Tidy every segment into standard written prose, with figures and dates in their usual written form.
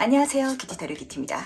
안녕하세요, 기티타루 기티입니다.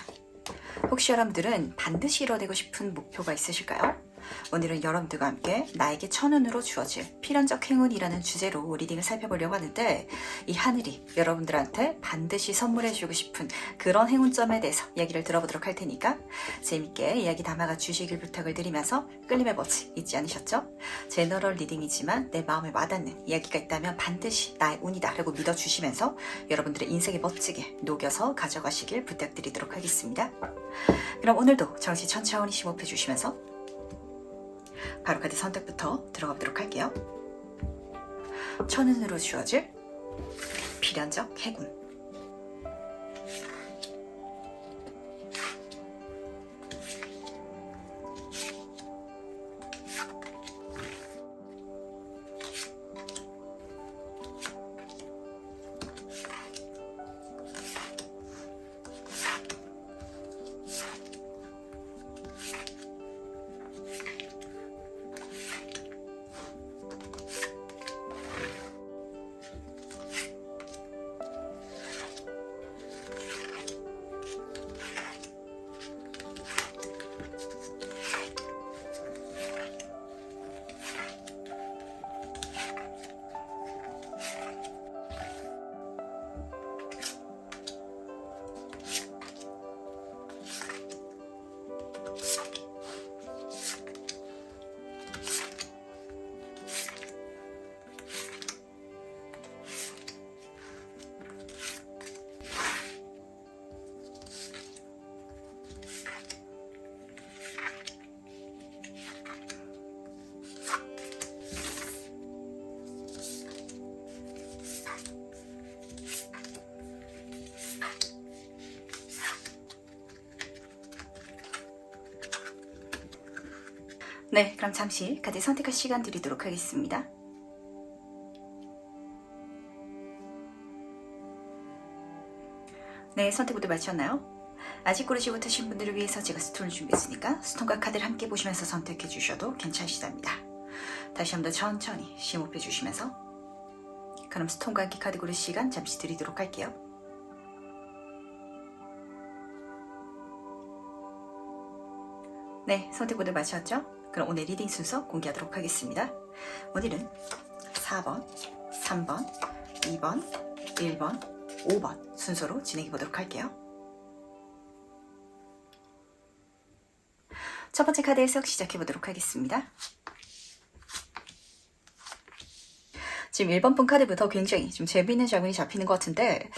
혹시 여러분들은 반드시 이뤄내고 싶은 목표가 있으실까요? 오늘은 여러분들과 함께 나에게 천운으로 주어질 필연적 행운이라는 주제로 리딩을 살펴보려고 하는데, 이 하늘이 여러분들한테 반드시 선물해주고 싶은 그런 행운점에 대해서 이야기를 들어보도록 할 테니까 재밌게 이야기 담아가 주시길 부탁을 드리면서 끌림의 법칙 잊지 않으셨죠? 제너럴 리딩이지만 내 마음에 와닿는 이야기가 있다면 반드시 나의 운이다 라고 믿어주시면서 여러분들의 인생에 멋지게 녹여서 가져가시길 부탁드리도록 하겠습니다. 그럼 오늘도 정신 천천히 심호흡해 주시면서 바로 카드 선택부터 들어가 보도록 할게요. 천운으로 주어질 필연적 행운. 네, 그럼 잠시 카드 선택할 시간 드리도록 하겠습니다. 네, 선택 모두 마쳤나요? 아직 고르지 못하신 분들을 위해서 제가 스톤을 준비했으니까 스톤과 카드를 함께 보시면서 선택해 주셔도 괜찮으시답니다. 다시 한번 더 천천히 심호흡해 주시면서 그럼 스톤과 함께 카드 고를 시간 잠시 드리도록 할게요. 네, 선택 모두 마쳤죠? 그럼 오늘 리딩 순서 공개하도록 하겠습니다. 오늘은 4번, 3번, 2번, 1번, 5번 순서로 진행해 보도록 할게요. 첫 번째 카드 해석 시작해 보도록 하겠습니다. 지금 1번 분 카드부터 굉장히 좀 재미있는 장면이 잡히는 것 같은데,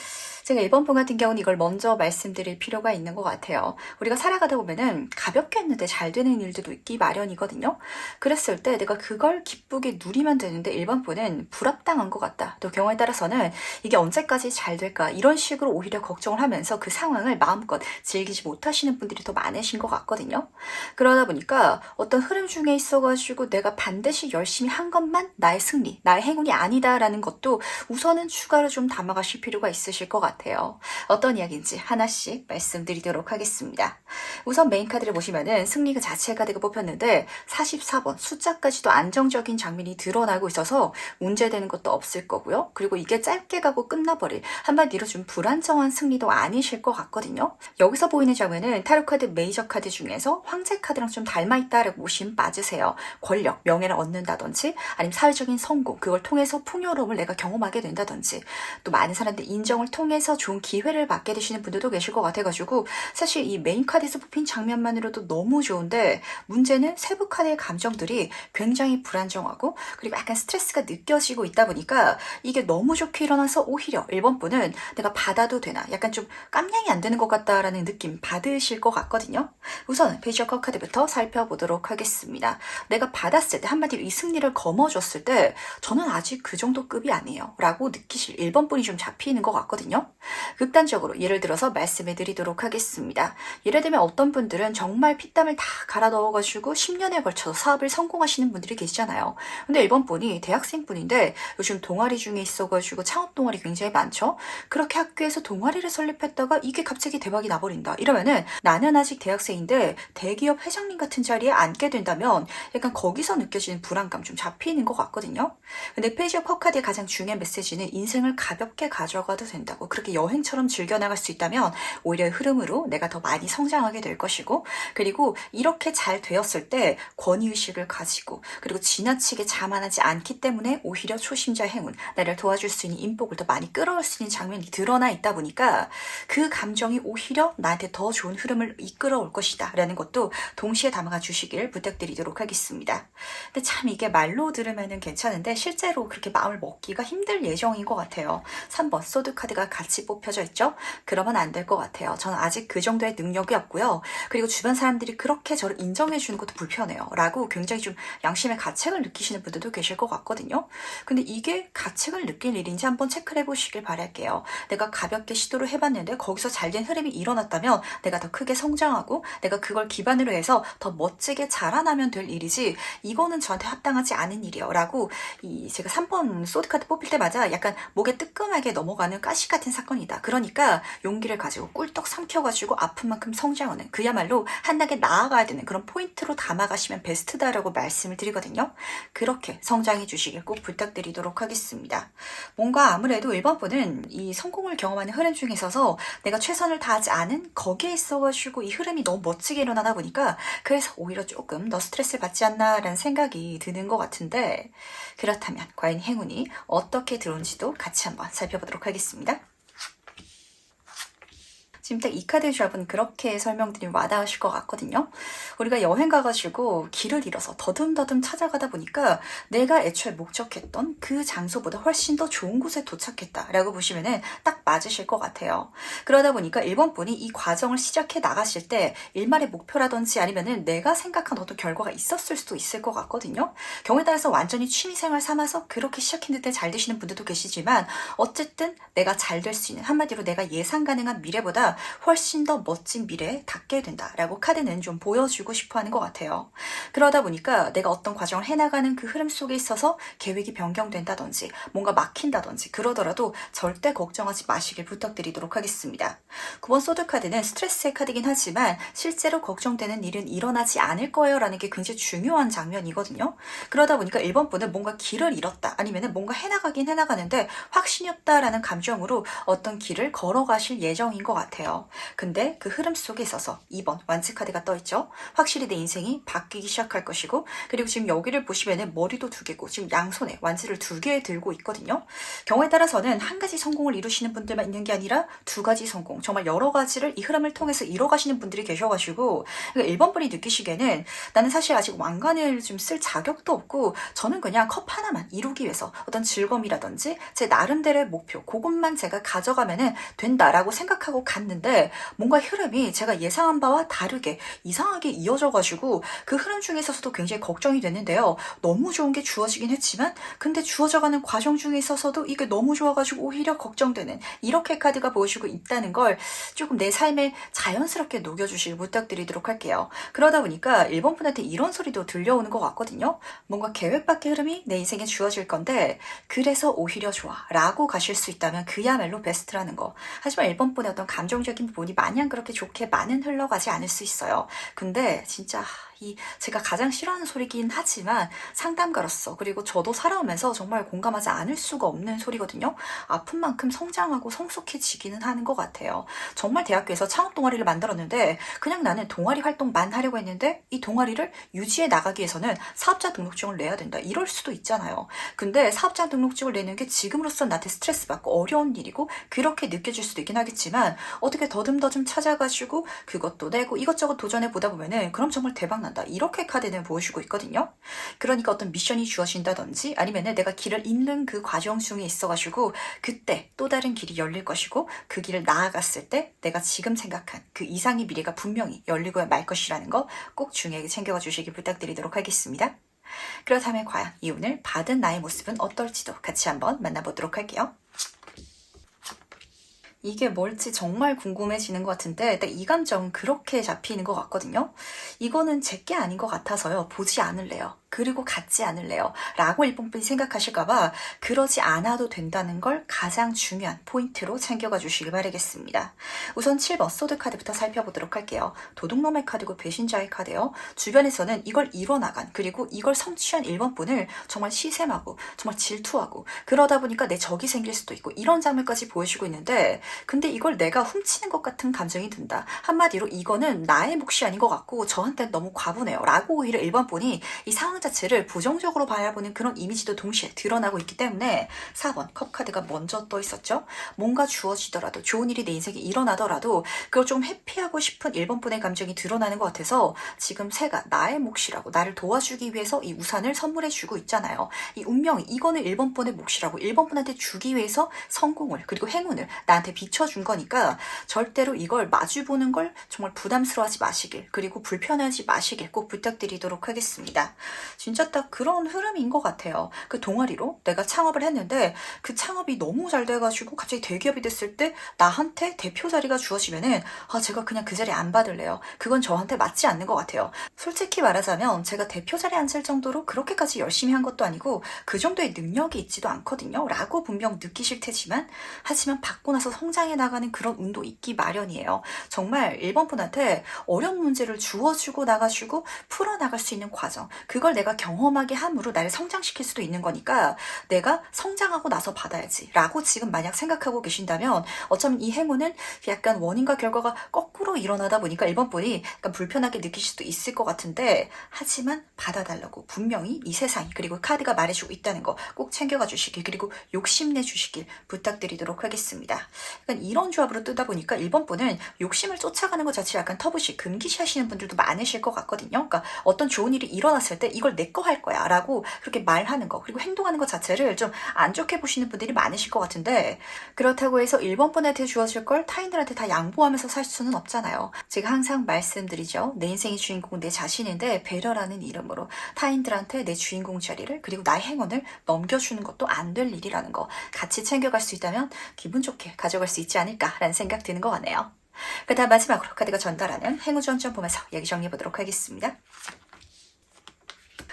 제가 1번 분 같은 경우는 이걸 먼저 말씀드릴 필요가 있는 것 같아요. 우리가 살아가다 보면은 가볍게 했는데 잘 되는 일들도 있기 마련이거든요. 그랬을 때 내가 그걸 기쁘게 누리면 되는데 1번 분은 불합당한 것 같다. 또 경우에 따라서는 이게 언제까지 잘 될까 이런 식으로 오히려 걱정을 하면서 그 상황을 마음껏 즐기지 못하시는 분들이 더 많으신 것 같거든요. 그러다 보니까 어떤 흐름 중에 있어가지고 내가 반드시 열심히 한 것만 나의 승리, 나의 행운이 아니다라는 것도 우선은 추가로 좀 담아가실 필요가 있으실 것 같아요. 어떤 이야기인지 하나씩 말씀드리도록 하겠습니다. 우선 메인 카드를 보시면은 승리 그 자체 카드가 뽑혔는데 44번 숫자까지도 안정적인 장면이 드러나고 있어서 문제되는 것도 없을 거고요. 그리고 이게 짧게 가고 끝나버릴, 한마디로 좀 불안정한 승리도 아니실 것 같거든요. 여기서 보이는 장면은 타로 카드 메이저 카드 중에서 황제 카드랑 좀 닮아있다라고 보시면 맞으세요. 권력, 명예를 얻는다든지 아니면 사회적인 성공, 그걸 통해서 풍요로움을 내가 경험하게 된다든지 또 많은 사람들 인정을 통해서 좋은 기회를 받게 되시는 분들도 계실 것 같아가지고 사실 이 메인 카드에서 뽑힌 장면만으로도 너무 좋은데, 문제는 세부 카드의 감정들이 굉장히 불안정하고 그리고 약간 스트레스가 느껴지고 있다 보니까 이게 너무 좋게 일어나서 오히려 1번 분은 내가 받아도 되나 약간 좀 깜냥이 안 되는 것 같다라는 느낌 받으실 것 같거든요. 우선 페이지 컵 카드부터 살펴보도록 하겠습니다. 내가 받았을 때 한마디로 이 승리를 거머쥐었을 때 저는 아직 그 정도 급이 아니에요 라고 느끼실 1번 분이 좀 잡히는 것 같거든요. 극단적으로 예를 들어서 말씀해 드리도록 하겠습니다. 예를 들면 어떤 분들은 정말 피땀을 다 갈아 넣어가지고 10년에 걸쳐서 사업을 성공하시는 분들이 계시잖아요. 근데 이번 분이 대학생 분인데 요즘 동아리 중에 있어가지고 창업 동아리 굉장히 많죠. 그렇게 학교에서 동아리를 설립했다가 이게 갑자기 대박이 나버린다. 이러면은 나는 아직 대학생인데 대기업 회장님 같은 자리에 앉게 된다면 약간 거기서 느껴지는 불안감 좀 잡히는 것 같거든요. 근데 페이지 오브 컵 카드의 가장 중요한 메시지는 인생을 가볍게 가져가도 된다고. 그렇게 여행처럼 즐겨나갈 수 있다면 오히려 흐름으로 내가 더 많이 성장하게 될 것이고, 그리고 이렇게 잘 되었을 때 권위의식을 가지고, 그리고 지나치게 자만하지 않기 때문에 오히려 초심자 행운, 나를 도와줄 수 있는 인복을 더 많이 끌어올 수 있는 장면이 드러나 있다 보니까 그 감정이 오히려 나한테 더 좋은 흐름을 이끌어올 것이다 라는 것도 동시에 담아가 주시길 부탁드리도록 하겠습니다. 근데 참 이게 말로 들으면은 괜찮은데 실제로 그렇게 마음을 먹기가 힘들 예정인 것 같아요. 3번 소드 카드가 같이 뽑혀져 있죠? 그러면 안 될 것 같아요. 저는 아직 그 정도의 능력이 없고요. 그리고 주변 사람들이 그렇게 저를 인정해 주는 것도 불편해요. 라고 굉장히 좀 양심의 가책을 느끼시는 분들도 계실 것 같거든요. 근데 이게 가책을 느낄 일인지 한번 체크를 해보시길 바랄게요. 내가 가볍게 시도를 해봤는데 거기서 잘된 흐름이 일어났다면 내가 더 크게 성장하고 내가 그걸 기반으로 해서 더 멋지게 자라나면 될 일이지, 이거는 저한테 합당하지 않은 일이에요. 라고 제가 3번 소드카드 뽑힐 때마다 약간 목에 뜨끔하게 넘어가는 가시 같은 사건이다. 그러니까 용기를 가지고 꿀떡 삼켜가지고 아픈 만큼 성장하는, 그야말로 한 단계 나아가야 되는 그런 포인트로 담아가시면 베스트다라고 말씀을 드리거든요. 그렇게 성장해 주시길 꼭 부탁드리도록 하겠습니다. 뭔가 아무래도 1번 분은 이 성공을 경험하는 흐름 중에 있어서 내가 최선을 다하지 않은 거기에 있어가지고 이 흐름이 너무 멋지게 일어나다 보니까 그래서 오히려 조금 더 스트레스를 받지 않나라는 생각이 드는 것 같은데, 그렇다면 과연 행운이 어떻게 들어온지도 같이 한번 살펴보도록 하겠습니다. 지금 딱 이 카드 조합은 그렇게 설명드리면 와닿으실 것 같거든요. 우리가 여행 가가지고 길을 잃어서 더듬더듬 찾아가다 보니까 내가 애초에 목적했던 그 장소보다 훨씬 더 좋은 곳에 도착했다라고 보시면은 딱 맞으실 것 같아요. 그러다 보니까 1번 분이 이 과정을 시작해 나가실 때 일말의 목표라든지 아니면은 내가 생각한 어떤 결과가 있었을 수도 있을 것 같거든요. 경우에 따라서 완전히 취미생활 삼아서 그렇게 시작했는데 잘 되시는 분들도 계시지만, 어쨌든 내가 잘 될 수 있는, 한마디로 내가 예상 가능한 미래보다 훨씬 더 멋진 미래에 닿게 된다라고 카드는 좀 보여주고 싶어 하는 것 같아요. 그러다 보니까 내가 어떤 과정을 해나가는 그 흐름 속에 있어서 계획이 변경된다든지 뭔가 막힌다든지 그러더라도 절대 걱정하지 마시길 부탁드리도록 하겠습니다. 9번 소드 카드는 스트레스의 카드긴 하지만 실제로 걱정되는 일은 일어나지 않을 거예요 라는 게 굉장히 중요한 장면이거든요. 그러다 보니까 1번 분은 뭔가 길을 잃었다, 아니면 뭔가 해나가긴 해나가는데 확신이 없다라는 감정으로 어떤 길을 걸어가실 예정인 것 같아요. 근데 그 흐름 속에 있어서 2번 완치 카드가 떠있죠. 확실히 내 인생이 바뀌기 시작할 것이고, 그리고 지금 여기를 보시면은 머리도 2개고 지금 양손에 완치를 2개 들고 있거든요. 경우에 따라서는 한 가지 성공을 이루시는 분들만 있는 게 아니라 2가지 성공, 정말 여러 가지를 이 흐름을 통해서 이뤄가시는 분들이 계셔가지고, 그러니까 1번 분이 느끼시기에는 나는 사실 아직 왕관을 좀 쓸 자격도 없고 저는 그냥 컵 하나만 이루기 위해서 어떤 즐거움이라든지 제 나름대로의 목표, 그것만 제가 가져가면은 된다라고 생각하고 갔는데, 뭔가 흐름이 제가 예상한 바와 다르게 이상하게 이어져가지고 그 흐름 중에서도 굉장히 걱정이 됐는데요. 너무 좋은 게 주어지긴 했지만 근데 주어져가는 과정 중에 있어서도 이게 너무 좋아가지고 오히려 걱정되는, 이렇게 카드가 보여주고 있다는 걸 조금 내 삶에 자연스럽게 녹여주시길 부탁드리도록 할게요. 그러다 보니까 1번 분한테 이런 소리도 들려오는 것 같거든요. 뭔가 계획 밖의 흐름이 내 인생에 주어질 건데 그래서 오히려 좋아 라고 가실 수 있다면 그야말로 베스트라는 거. 하지만 1번 분의 어떤 감정적인 부분이 마냥 그렇게 좋게 많은 흘러가지 않을 수 있어요. 근데 진짜 제가 가장 싫어하는 소리긴 하지만 상담가로서, 그리고 저도 살아오면서 정말 공감하지 않을 수가 없는 소리거든요. 아픈 만큼 성장하고 성숙해지기는 하는 것 같아요. 정말 대학교에서 창업 동아리를 만들었는데 그냥 나는 동아리 활동만 하려고 했는데 이 동아리를 유지해 나가기 위해서는 사업자 등록증을 내야 된다, 이럴 수도 있잖아요. 근데 사업자 등록증을 내는 게 지금으로서 나한테 스트레스 받고 어려운 일이고 그렇게 느껴질 수도 있긴 하겠지만, 어떻게 더듬더듬 찾아가지고 그것도 내고 이것저것 도전해 보다 보면은 그럼 정말 대박 난다, 이렇게 카드는 보여주고 있거든요. 그러니까 어떤 미션이 주어진다든지 아니면은 내가 길을 잇는 그 과정 중에 있어가지고 그때 또 다른 길이 열릴 것이고, 그 길을 나아갔을 때 내가 지금 생각한 그 이상의 미래가 분명히 열리고 말 것이라는 거 꼭 중요하게 챙겨가 주시길 부탁드리도록 하겠습니다. 그렇다면 과연 이 오늘 받은 나의 모습은 어떨지도 같이 한번 만나보도록 할게요. 이게 뭘지 정말 궁금해지는 것 같은데 이 감정은 그렇게 잡히는 것 같거든요. 이거는 제게 아닌 것 같아서요, 보지 않을래요. 그리고 갖지 않을래요 라고 1번 분이 생각하실까봐 그러지 않아도 된다는 걸 가장 중요한 포인트로 챙겨가 주시길 바라겠습니다. 우선 7번 소드 카드부터 살펴보도록 할게요. 도둑놈의 카드고 배신자의 카드예요. 주변에서는 이걸 이뤄나간 그리고 이걸 성취한 1번 분을 정말 시샘하고 정말 질투하고 그러다 보니까 내 적이 생길 수도 있고 이런 장면까지 보여주고 있는데 근데 이걸 내가 훔치는 것 같은 감정이 든다. 한마디로 이거는 나의 몫이 아닌 것 같고 저한테 너무 과분해요 라고 오히려 1번 분이 이 상황 자체를 부정적으로 바라보는 그런 이미지도 동시에 드러나고 있기 때문에 4번 컵 카드가 먼저 떠 있었죠. 뭔가 주어지더라도 좋은 일이 내 인생에 일어나더라도 그걸 좀 회피하고 싶은 1번 분의 감정이 드러나는 것 같아서 지금 새가 나의 몫이라고 나를 도와주기 위해서 이 우산을 선물해 주고 있잖아요. 이 운명이 이거는 1번 분의 몫이라고 1번 분한테 주기 위해서 성공을 그리고 행운을 나한테 비춰준 거니까 절대로 이걸 마주보는 걸 정말 부담스러워하지 마시길 그리고 불편하지 마시길 꼭 부탁드리도록 하겠습니다. 진짜 딱 그런 흐름인 것 같아요. 그 동아리로 내가 창업을 했는데 그 창업이 너무 잘 돼가지고 갑자기 대기업이 됐을 때 나한테 대표 자리가 주어지면은 제가 그냥 그 자리 안 받을래요. 그건 저한테 맞지 않는 것 같아요. 솔직히 말하자면 제가 대표 자리에 앉을 정도로 그렇게까지 열심히 한 것도 아니고 그 정도의 능력이 있지도 않거든요 라고 분명 느끼실 테지만 하지만 받고 나서 성장해 나가는 그런 운도 있기 마련이에요. 정말 1번 분한테 어려운 문제를 주어주고 나가주고 풀어나갈 수 있는 과정 그걸 내가 경험하게 함으로 나를 성장시킬 수도 있는 거니까 내가 성장하고 나서 받아야지 라고 지금 만약 생각하고 계신다면 어쩌면 이 행운은 약간 원인과 결과가 거꾸로 일어나다 보니까 1번 분이 약간 불편하게 느끼실 수도 있을 것 같은데 하지만 받아달라고 분명히 이 세상이 그리고 카드가 말해주고 있다는 거 꼭 챙겨가 주시길 그리고 욕심내 주시길 부탁드리도록 하겠습니다. 약간 이런 조합으로 뜨다 보니까 1번 분은 욕심을 쫓아가는 것 자체 약간 터부시 금기시 하시는 분들도 많으실 것 같거든요. 그러니까 어떤 좋은 일이 일어났을 때 이걸 내 거 할 거야 라고 그렇게 말하는 거 그리고 행동하는 것 자체를 좀 안 좋게 보시는 분들이 많으실 것 같은데 그렇다고 해서 1번 분한테 주어질 걸 타인들한테 다 양보하면서 살 수는 없잖아요. 제가 항상 말씀드리죠. 내 인생의 주인공은 내 자신인데 배려라는 이름으로 타인들한테 내 주인공 자리를 그리고 나의 행운을 넘겨주는 것도 안 될 일이라는 거 같이 챙겨갈 수 있다면 기분 좋게 가져갈 수 있지 않을까라는 생각 드는 것 같네요. 그 다음 마지막으로 카드가 전달하는 행운전점 보면서 얘기 정리해보도록 하겠습니다.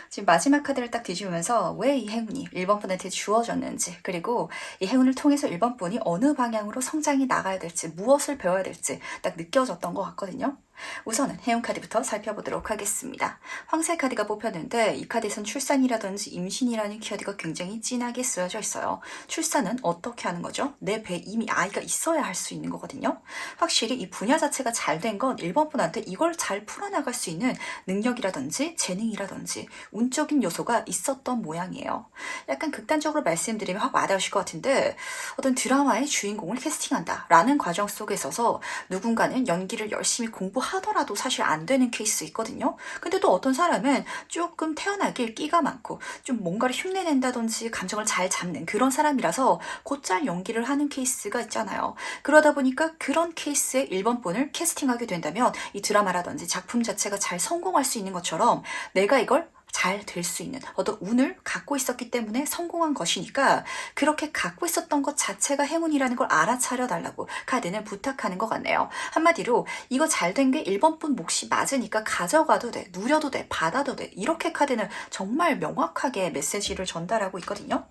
지금 마지막 카드를 딱 뒤집으면서 왜 이 행운이 1번 분한테 주어졌는지 그리고 이 행운을 통해서 1번 분이 어느 방향으로 성장이 나가야 될지 무엇을 배워야 될지 딱 느껴졌던 것 같거든요. 우선은 행운 카드부터 살펴보도록 하겠습니다. 황새 카드가 뽑혔는데 이 카드에선 출산이라든지 임신이라는 키워드가 굉장히 진하게 쓰여져 있어요. 출산은 어떻게 하는 거죠? 내 배에 이미 아이가 있어야 할 수 있는 거거든요. 확실히 이 분야 자체가 잘 된 건 1번 분한테 이걸 잘 풀어나갈 수 있는 능력이라든지 재능이라든지 운적인 요소가 있었던 모양이에요. 약간 극단적으로 말씀드리면 확 와닿으실 것 같은데 어떤 드라마의 주인공을 캐스팅한다 라는 과정 속에 있어서 누군가는 연기를 열심히 공부하더라도 사실 안 되는 케이스 있거든요. 근데 또 어떤 사람은 조금 태어나길 끼가 많고 좀 뭔가를 흉내낸다든지 감정을 잘 잡는 그런 사람이라서 곧잘 연기를 하는 케이스가 있잖아요. 그러다 보니까 그런 케이스의 1번 분을 캐스팅하게 된다면 이 드라마라든지 작품 자체가 잘 성공할 수 있는 것처럼 내가 이걸 잘 될 수 있는 어떤 운을 갖고 있었기 때문에 성공한 것이니까 그렇게 갖고 있었던 것 자체가 행운이라는 걸 알아차려 달라고 카드는 부탁하는 것 같네요. 한마디로 이거 잘 된 게 1번 분 몫이 맞으니까 가져가도 돼, 누려도 돼, 받아도 돼 이렇게 카드는 정말 명확하게 메시지를 전달하고 있거든요.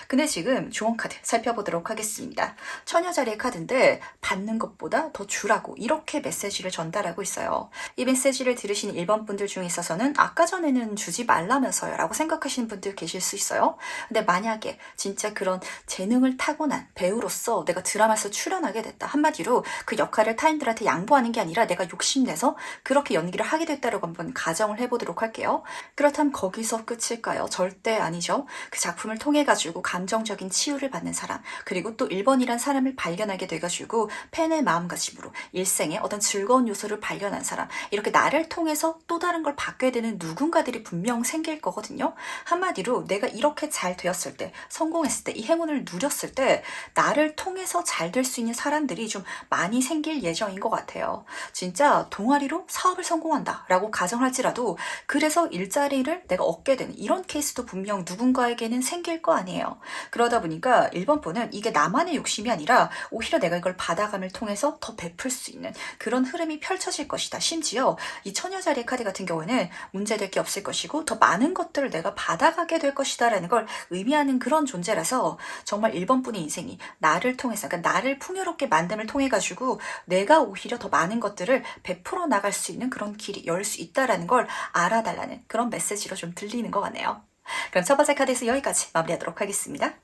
근데 지금 조언 카드 살펴보도록 하겠습니다. 처녀자리의 카드인데 받는 것보다 더 주라고 이렇게 메시지를 전달하고 있어요. 이 메시지를 들으신 1번 분들 중에 있어서는 아까 전에는 주지 말라면서요 라고 생각하시는 분들 계실 수 있어요. 근데 만약에 진짜 그런 재능을 타고난 배우로서 내가 드라마에서 출연하게 됐다. 한마디로 그 역할을 타인들한테 양보하는 게 아니라 내가 욕심내서 그렇게 연기를 하게 됐다라고 한번 가정을 해보도록 할게요. 그렇다면 거기서 끝일까요? 절대 아니죠. 그 작품을 통해 가지고 감정적인 치유를 받는 사람 그리고 또 1번이란 사람을 발견하게 돼가지고 팬의 마음가짐으로 일생에 어떤 즐거운 요소를 발견한 사람 이렇게 나를 통해서 또 다른 걸 받게 되는 누군가들이 분명 생길 거거든요. 한마디로 내가 이렇게 잘 되었을 때 성공했을 때 이 행운을 누렸을 때 나를 통해서 잘 될 수 있는 사람들이 좀 많이 생길 예정인 것 같아요. 진짜 동아리로 사업을 성공한다 라고 가정할지라도 그래서 일자리를 내가 얻게 되는 이런 케이스도 분명 누군가에게는 생길 거 아니에요. 그러다 보니까 1번 분은 이게 나만의 욕심이 아니라 오히려 내가 이걸 받아감을 통해서 더 베풀 수 있는 그런 흐름이 펼쳐질 것이다. 심지어 이 처녀자리의 카드 같은 경우는 문제될 게 없을 것이고 더 더 많은 것들을 내가 받아가게 될 것이다 라는 걸 의미하는 그런 존재라서 정말 1번 분의 인생이 나를 통해서, 그러니까 나를 풍요롭게 만듦을 통해 가지고 내가 오히려 더 많은 것들을 베풀어 나갈 수 있는 그런 길이 열 수 있다라는 걸 알아달라는 그런 메시지로 좀 들리는 것 같네요. 그럼 첫 번째 카드에서 여기까지 마무리하도록 하겠습니다.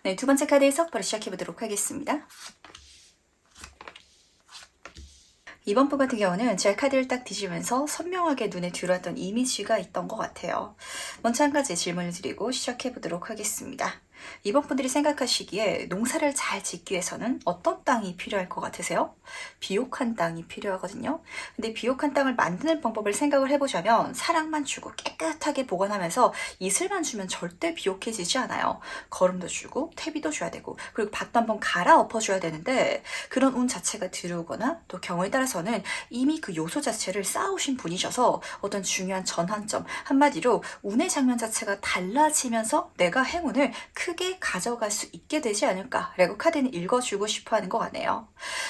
네, 두 번째 카드에서 바로 시작해보도록 하겠습니다. 이번 분 같은 경우는 제가 카드를 딱 뒤지면서 선명하게 눈에 들어왔던 이미지가 있던 것 같아요. 먼저 한 가지 질문을 드리고 시작해보도록 하겠습니다. 이번 분들이 생각하시기에 농사를 잘 짓기 위해서는 어떤 땅이 필요할 것 같으세요? 비옥한 땅이 필요하거든요. 근데 비옥한 땅을 만드는 방법을 생각을 해보자면 사랑만 주고 깨끗하게 보관하면서 이슬만 주면 절대 비옥해지지 않아요. 거름도 주고 퇴비도 줘야 되고 그리고 밭도 한번 갈아엎어줘야 되는데 그런 운 자체가 들어오거나 또 경우에 따라서는 이미 그 요소 자체를 쌓아오신 분이셔서 어떤 중요한 전환점, 한마디로 운의 장면 자체가 달라지면서 내가 행운을 크게 가져갈 수 있게 되지 않을까라고 카드는 읽어주고 싶어하는 것 같네요.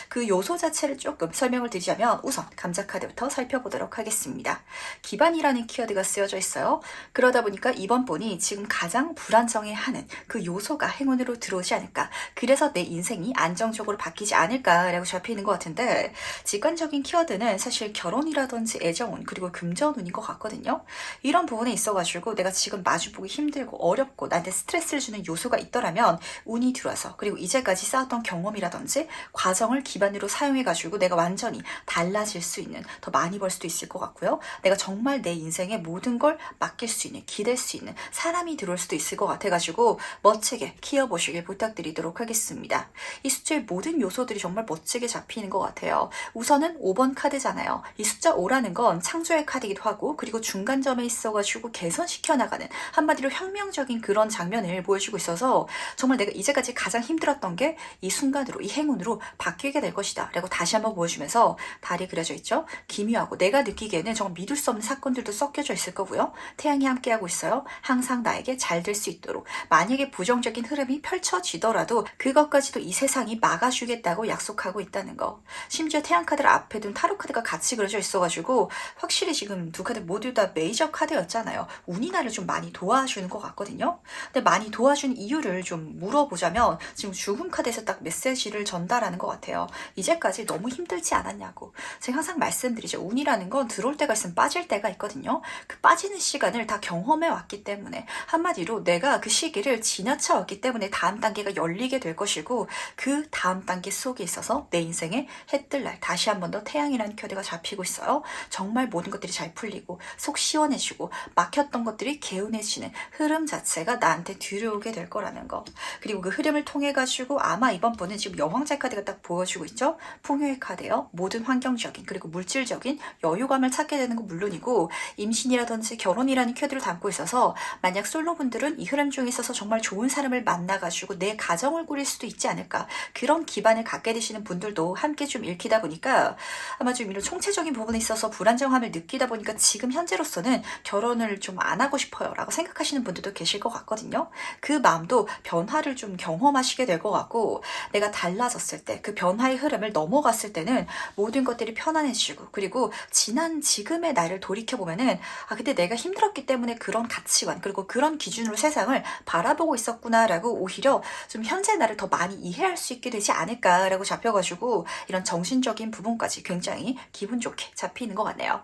그 요소 자체를 조금 설명을 드리자면 우선 감자 카드부터 살펴보도록 하겠습니다. 기반이라는 키워드가 쓰여져 있어요. 그러다 보니까 이번 분이 지금 가장 불안정해하는 그 요소가 행운으로 들어오지 않을까, 그래서 내 인생이 안정적으로 바뀌지 않을까라고 잡히는 것 같은데, 직관적인 키워드는 사실 결혼이라든지 애정운 그리고 금전운인 것 같거든요. 이런 부분에 있어가지고 내가 지금 마주보기 힘들고 어렵고 나한테 스트레스를 주는 요소가 있더라면 운이 들어와서, 그리고 이제까지 쌓았던 경험이라든지 과정을 기반으로 사용해가지고 내가 완전히 달라질 수 있는, 더 많이 벌 수도 있을 것 같고요. 내가 정말 내 인생의 모든 걸 맡길 수 있는, 기댈 수 있는 사람이 들어올 수도 있을 것 같아가지고 멋지게 키워보시길 부탁드리도록 하겠습니다. 이 숫자의 모든 요소들이 정말 멋지게 잡히는 것 같아요. 우선은 5번 카드잖아요. 이 숫자 5라는 건 창조의 카드이기도 하고 그리고 중간점에 있어가지고 개선시켜 나가는, 한마디로 혁명적인 그런 장면을 보여주고 있어서 정말 내가 이제까지 가장 힘들었던 게 이 순간으로, 이 행운으로 바뀌게 될 것이다 라고 다시 한번 보여주면서 달이 그려져 있죠. 기묘하고 내가 느끼기에는 정말 믿을 수 없는 사건들도 섞여져 있을 거고요. 태양이 함께하고 있어요. 항상 나에게 잘 될 수 있도록, 만약에 부정적인 흐름이 펼쳐지더라도 그것까지도 이 세상이 막아주겠다고 약속하고 있다는 거. 심지어 태양 카드를 앞에 둔 타로 카드가 같이 그려져 있어가지고 확실히 지금 두 카드 모두 다 메이저 카드였잖아요. 운이 나를 좀 많이 도와주는 것 같거든요. 근데 많이 도와준 이유를 좀 물어보자면 지금 죽음 카드에서 딱 메시지를 전달하는 것 같아요. 이제까지 너무 힘들지 않았냐고. 제가 항상 말씀드리죠. 운이라는 건 들어올 때가 있으면 빠질 때가 있거든요. 그 빠지는 시간을 다 경험해 왔기 때문에, 한마디로 내가 그 시기를 지나쳐 왔기 때문에 다음 단계가 열리게 될 것이고, 그 다음 단계 속에 있어서 내 인생에 해 뜰 날 다시 한 번 더 태양이라는 켜드가 잡히고 있어요. 정말 모든 것들이 잘 풀리고 속 시원해지고 막혔던 것들이 개운해지는 흐름 자체가 나한테 들어오게 될 거라는 거. 그리고 그 흐름을 통해 가지고 아마 이번 분은 지금 여왕자 카드가 딱 보여주고 있죠. 풍요의 카드예요. 모든 환경적인 그리고 물질적인 여유감을 찾게 되는 건 물론이고, 임신이라든지 결혼이라는 켜드를 담고 있어서 만약 솔로분들은 이 흐름 중에 있어서 정말 좋은 사람을 만나가지고 내 가정을 꾸릴 수도 있지 않을까, 그런 기반을 갖게 되시는 분들도 함께 좀 읽히다 보니까 아마 좀 이런 총체적인 부분에 있어서 불안정함을 느끼다 보니까 지금 현재로서는 결혼을 좀 안 하고 싶어요 라고 생각하시는 분들도 계실 것 같거든요. 그 마음도 변화를 좀 경험하시게 될 것 같고, 내가 달라졌을 때 그 변화의 흐름을 넘어갔을 때는 모든 것들이 편안해지고, 그리고 지난 지금의 나를 돌이켜보면은 근데 내가 힘들었기 때문에 그런 가치관 그리고 그런 기준으로 세상을 바라보고 있었구나 라고 오히려 좀 현재 나를 더 많이 이해할 수 있게 되지 않을까라고 잡혀가지고 이런 정신적인 부분까지 굉장히 기분 좋게 잡히는 것 같네요.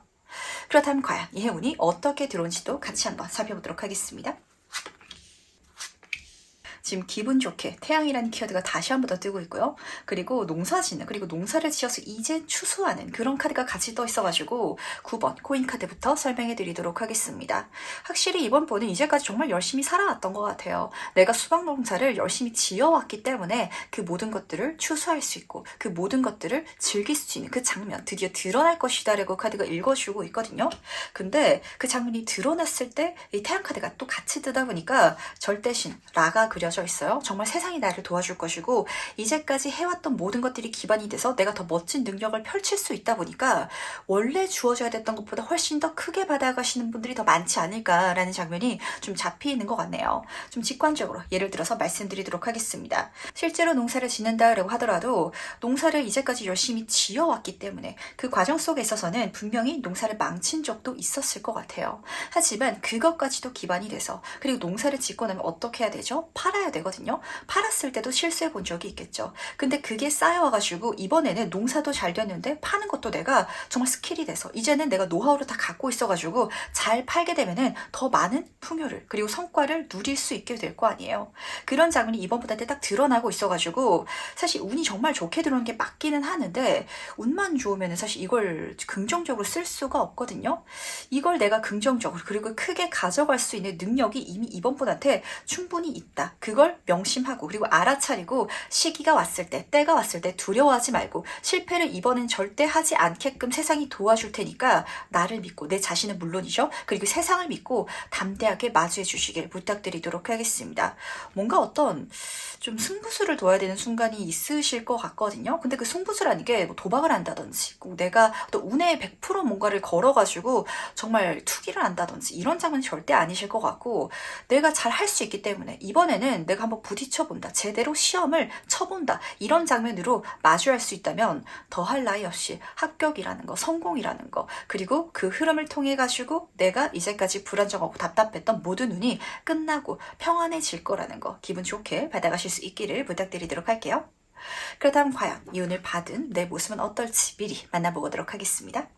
그렇다면 과연 이 행운이 어떻게 들어온지도 같이 한번 살펴보도록 하겠습니다. 지금 기분 좋게 태양이라는 키워드가 다시 한 번 더 뜨고 있고요. 그리고 농사짓는, 그리고 농사를 지어서 이제 추수하는 그런 카드가 같이 떠 있어가지고 9번 코인 카드부터 설명해 드리도록 하겠습니다. 확실히 이번 분은 이제까지 정말 열심히 살아왔던 것 같아요. 내가 수박 농사를 열심히 지어왔기 때문에 그 모든 것들을 추수할 수 있고 그 모든 것들을 즐길 수 있는 그 장면 드디어 드러날 것이다 라고 카드가 읽어주고 있거든요. 근데 그 장면이 드러났을 때 이 태양 카드가 또 같이 뜨다 보니까 절대신 라가 그려 알려져 있어요. 정말 세상이 나를 도와줄 것이고 이제까지 해왔던 모든 것들이 기반이 돼서 내가 더 멋진 능력을 펼칠 수 있다 보니까 원래 주어져야 됐던 것보다 훨씬 더 크게 받아가시는 분들이 더 많지 않을까라는 장면이 좀 잡히는 것 같네요. 좀 직관적으로 예를 들어서 말씀드리도록 하겠습니다. 실제로 농사를 짓는다라고 하더라도 농사를 이제까지 열심히 지어왔기 때문에 그 과정 속에 있어서는 분명히 농사를 망친 적도 있었을 것 같아요. 하지만 그것까지도 기반이 돼서 그리고 농사를 짓고 나면 어떻게 해야 되죠? 팔아야 되거든요. 팔았을 때도 실수해 본 적이 있겠죠. 근데 그게 쌓여와가지고 이번에는 농사도 잘 됐는데 파는 것도 내가 정말 스킬이 돼서 이제는 내가 노하우를 다 갖고 있어가지고 잘 팔게 되면은 더 많은 풍요를 그리고 성과를 누릴 수 있게 될 거 아니에요. 그런 장면이 이번 분한테 딱 드러나고 있어가지고 사실 운이 정말 좋게 들어오는 게 맞기는 하는데 운만 좋으면 사실 이걸 긍정적으로 쓸 수가 없거든요. 이걸 내가 긍정적으로 그리고 크게 가져갈 수 있는 능력이 이미 이번 분한테 충분히 있다. 그걸 명심하고 그리고 알아차리고 시기가 왔을 때 때가 왔을 때 두려워하지 말고 실패를 이번엔 절대 하지 않게끔 세상이 도와줄 테니까 나를 믿고 내 자신은 물론이죠. 그리고 세상을 믿고 담대하게 마주해 주시길 부탁드리도록 하겠습니다. 뭔가 어떤 좀 승부수를 둬야 되는 순간이 있으실 것 같거든요. 근데 그 승부수라는 게뭐 도박을 한다든지 꼭 내가 또 운에 100% 뭔가를 걸어가지고 정말 투기를 한다든지 이런 장면이 절대 아니실 것 같고 내가 잘 할 수 있기 때문에 이번에는 내가 한번 부딪혀본다. 제대로 시험을 쳐본다. 이런 장면으로 마주할 수 있다면 더할 나위 없이 합격이라는 거, 성공이라는 거 그리고 그 흐름을 통해 가지고 내가 이제까지 불안정하고 답답했던 모든 운이 끝나고 평안해질 거라는 거 기분 좋게 받아가실 수 있기를 부탁드리도록 할게요. 그렇다면 과연 이 운을 받은 내 모습은 어떨지 미리 만나보도록 하겠습니다.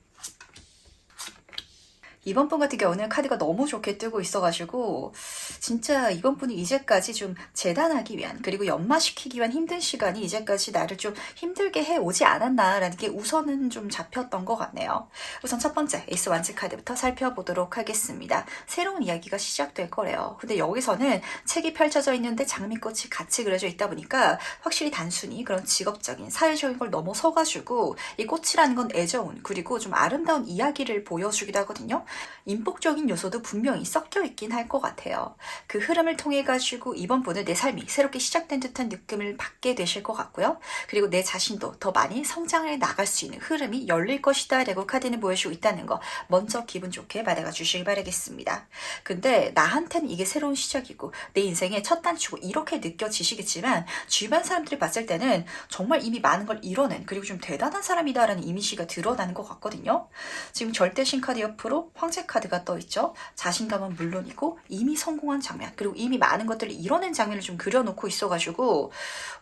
이번 분 같은 경우는 카드가 너무 좋게 뜨고 있어가지고 진짜 이번 분이 이제까지 좀 재단하기 위한 그리고 연마시키기 위한 힘든 시간이 이제까지 나를 좀 힘들게 해오지 않았나라는 게 우선은 좀 잡혔던 것 같네요. 우선 첫 번째 에이스 완즈 카드부터 살펴보도록 하겠습니다. 새로운 이야기가 시작될 거래요. 근데 여기서는 책이 펼쳐져 있는데 장미꽃이 같이 그려져 있다 보니까 확실히 단순히 그런 직업적인 사회적인 걸 넘어서가지고 이 꽃이라는 건 애정운 그리고 좀 아름다운 이야기를 보여주기도 하거든요. 인복적인 요소도 분명히 섞여 있긴 할 것 같아요. 그 흐름을 통해 가지고 이번 분은 내 삶이 새롭게 시작된 듯한 느낌을 받게 되실 것 같고요. 그리고 내 자신도 더 많이 성장해 나갈 수 있는 흐름이 열릴 것이다 라고 카드는 보여주고 있다는 거 먼저 기분 좋게 받아가 주시길 바라겠습니다. 근데 나한테는 이게 새로운 시작이고 내 인생의 첫 단추고 이렇게 느껴지시겠지만 주변 사람들이 봤을 때는 정말 이미 많은 걸 이뤄낸 그리고 좀 대단한 사람이다라는 이미지가 드러나는 것 같거든요. 지금 절대신 카드 옆으로 황제 카드가 떠있죠. 자신감은 물론이고 이미 성공한 장면 그리고 이미 많은 것들을 이뤄낸 장면을 좀 그려놓고 있어가지고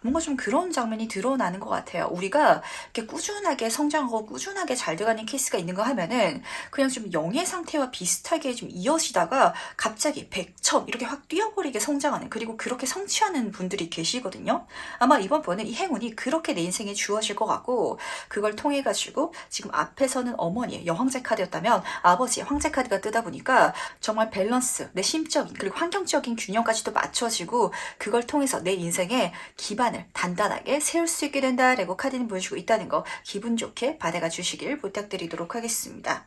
뭔가 좀 그런 장면이 드러나는 것 같아요. 우리가 이렇게 꾸준하게 성장하고 꾸준하게 잘 돼가는 케이스가 있는 거 하면은 그냥 좀 영의 상태와 비슷하게 좀 이어지다가 갑자기 100, 1000 이렇게 확 뛰어버리게 성장하는 그리고 그렇게 성취하는 분들이 계시거든요. 아마 이번 번은 이 행운이 그렇게 내 인생에 주어질 것 같고 그걸 통해 가지고 지금 앞에서는 어머니의 여황제 카드였다면 아버지의 황제 카드가 뜨다 보니까 정말 밸런스, 내 심적인 그리고 환경적인 균형까지도 맞춰지고 그걸 통해서 내 인생의 기반을 단단하게 세울 수 있게 된다라고 카드는 보여주고 있다는 거 기분 좋게 받아가 주시길 부탁드리도록 하겠습니다.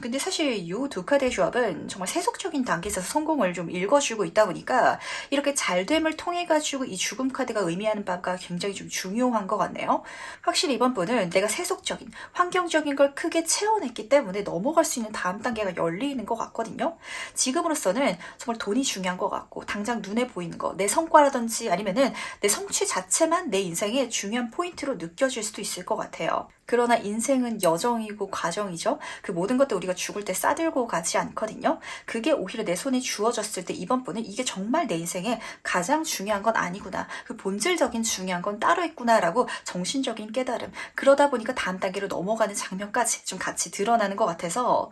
근데 사실 이 두 카드의 조합은 정말 세속적인 단계에서 성공을 좀 읽어주고 있다 보니까 이렇게 잘됨을 통해 가지고 이 죽음 카드가 의미하는 바가 굉장히 좀 중요한 것 같네요. 확실히 이번 분은 내가 세속적인 환경적인 걸 크게 채워냈기 때문에 넘어갈 수 있는 다음 단계가 열리는 것 같거든요. 지금으로서는 정말 돈이 중요한 것 같고 당장 눈에 보이는 거 내 성과라든지 아니면은 내 성취 자체만 내 인생의 중요한 포인트로 느껴질 수도 있을 것 같아요. 그러나 인생은 여정이고 과정이죠. 그 모든 것들 우리가 죽을 때 싸들고 가지 않거든요. 그게 오히려 내 손에 주어졌을 때 이번 분은 이게 정말 내 인생에 가장 중요한 건 아니구나. 그 본질적인 중요한 건 따로 있구나라고 정신적인 깨달음. 그러다 보니까 다음 단계로 넘어가는 장면까지 좀 같이 드러나는 것 같아서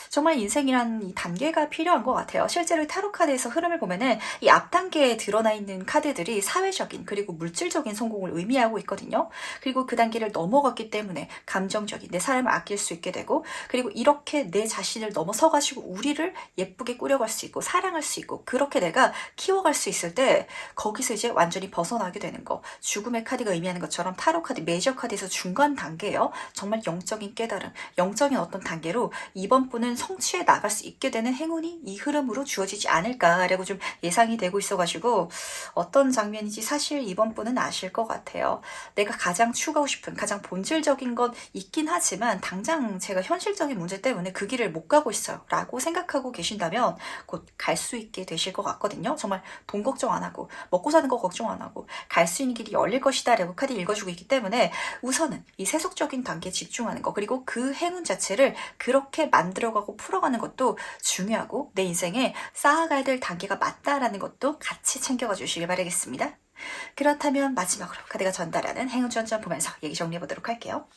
정말 인생이란 이 단계가 필요한 것 같아요. 실제로 타로 카드에서 흐름을 보면은 이 앞 단계에 드러나 있는 카드들이 사회적인 그리고 물질적인 성공을 의미하고 있거든요. 그리고 그 단계를 넘어갔기 때문에 감정적인 내 사람을 아낄 수 있게 되고 그리고 이렇게 내 자신을 넘어서가지고 우리를 예쁘게 꾸려갈 수 있고 사랑할 수 있고 그렇게 내가 키워갈 수 있을 때 거기서 이제 완전히 벗어나게 되는 거. 죽음의 카드가 의미하는 것처럼 타로 카드, 메이저 카드에서 중간 단계예요. 정말 영적인 깨달음, 영적인 어떤 단계로 이번 분은 성취해 나갈 수 있게 되는 행운이 이 흐름으로 주어지지 않을까라고 좀 예상이 되고 있어가지고 어떤 장면인지 사실 이번 분은 아실 것 같아요. 내가 가장 추구하고 싶은 가장 본질적인 건 있긴 하지만 당장 제가 현실적인 문제 때문에 그 길을 못 가고 있어요 라고 생각하고 계신다면 곧 갈 수 있게 되실 것 같거든요. 정말 돈 걱정 안 하고 먹고 사는 거 걱정 안 하고 갈 수 있는 길이 열릴 것이다 라고 카드 읽어주고 있기 때문에 우선은 이 세속적인 단계에 집중하는 거, 그리고 그 행운 자체를 그렇게 만들어가고 풀어가는 것도 중요하고 내 인생에 쌓아가야 될 단계가 맞다라는 것도 같이 챙겨가 주시길 바라겠습니다. 그렇다면 마지막으로 카드가 전달하는 행운 전점 보면서 얘기 정리해 보도록 할게요.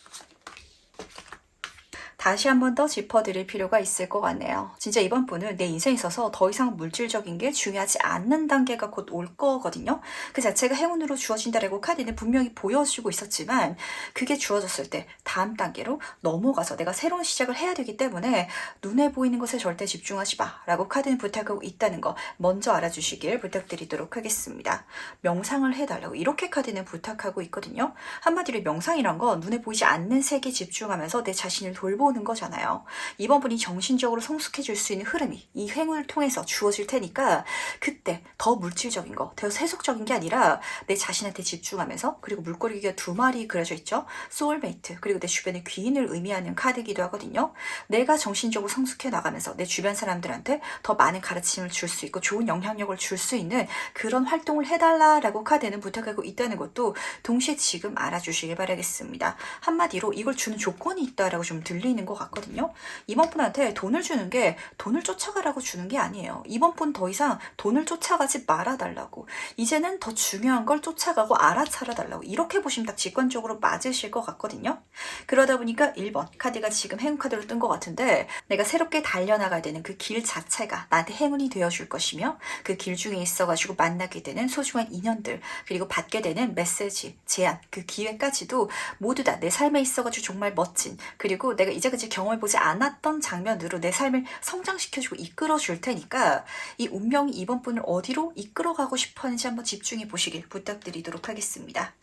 다시 한 번 더 짚어드릴 필요가 있을 것 같네요. 진짜 이번 분은 내 인생에 있어서 더 이상 물질적인 게 중요하지 않는 단계가 곧 올 거거든요. 그 자체가 행운으로 주어진다라고 카드는 분명히 보여주고 있었지만 그게 주어졌을 때 다음 단계로 넘어가서 내가 새로운 시작을 해야 되기 때문에 눈에 보이는 것에 절대 집중하지 마 라고 카드는 부탁하고 있다는 거 먼저 알아주시길 부탁드리도록 하겠습니다. 명상을 해달라고 이렇게 카드는 부탁하고 있거든요. 한마디로 명상이란 건 눈에 보이지 않는 세계에 집중하면서 내 자신을 돌보는 거잖아요. 이번 분이 정신적으로 성숙해질 수 있는 흐름이 이 행운을 통해서 주어질 테니까 그때 더 물질적인 거, 더 세속적인 게 아니라 내 자신한테 집중하면서, 그리고 물고기가 2마리 그려져 있죠. 소울메이트, 그리고 내 주변의 귀인을 의미하는 카드이기도 하거든요. 내가 정신적으로 성숙해 나가면서 내 주변 사람들한테 더 많은 가르침을 줄 수 있고 좋은 영향력을 줄 수 있는 그런 활동을 해달라라고 카드는 부탁하고 있다는 것도 동시에 지금 알아주시길 바라겠습니다. 한마디로 이걸 주는 조건이 있다라고 좀 들리는 것 같거든요. 이번 분한테 돈을 주는 게 돈을 쫓아가라고 주는 게 아니에요. 이번 분 더 이상 돈을 쫓아가지 말아달라고, 이제는 더 중요한 걸 쫓아가고 알아차려달라고, 이렇게 보시면 딱 직관적으로 맞으실 것 같거든요. 그러다 보니까 1번 카드가 지금 행운 카드로 뜬 것 같은데 내가 새롭게 달려나가야 되는 그 길 자체가 나한테 행운이 되어줄 것이며 그 길 중에 있어가지고 만나게 되는 소중한 인연들, 그리고 받게 되는 메시지, 제안, 그 기회까지도 모두 다 내 삶에 있어가지고 정말 멋진, 그리고 내가 이제까지 경험해보지 않았던 장면으로 내 삶을 성장시켜주고 이끌어줄 테니까 이 운명이 이번 분을 어디로 이끌어가고 싶어하는지 한번 집중해 보시길 부탁드리도록 하겠습니다.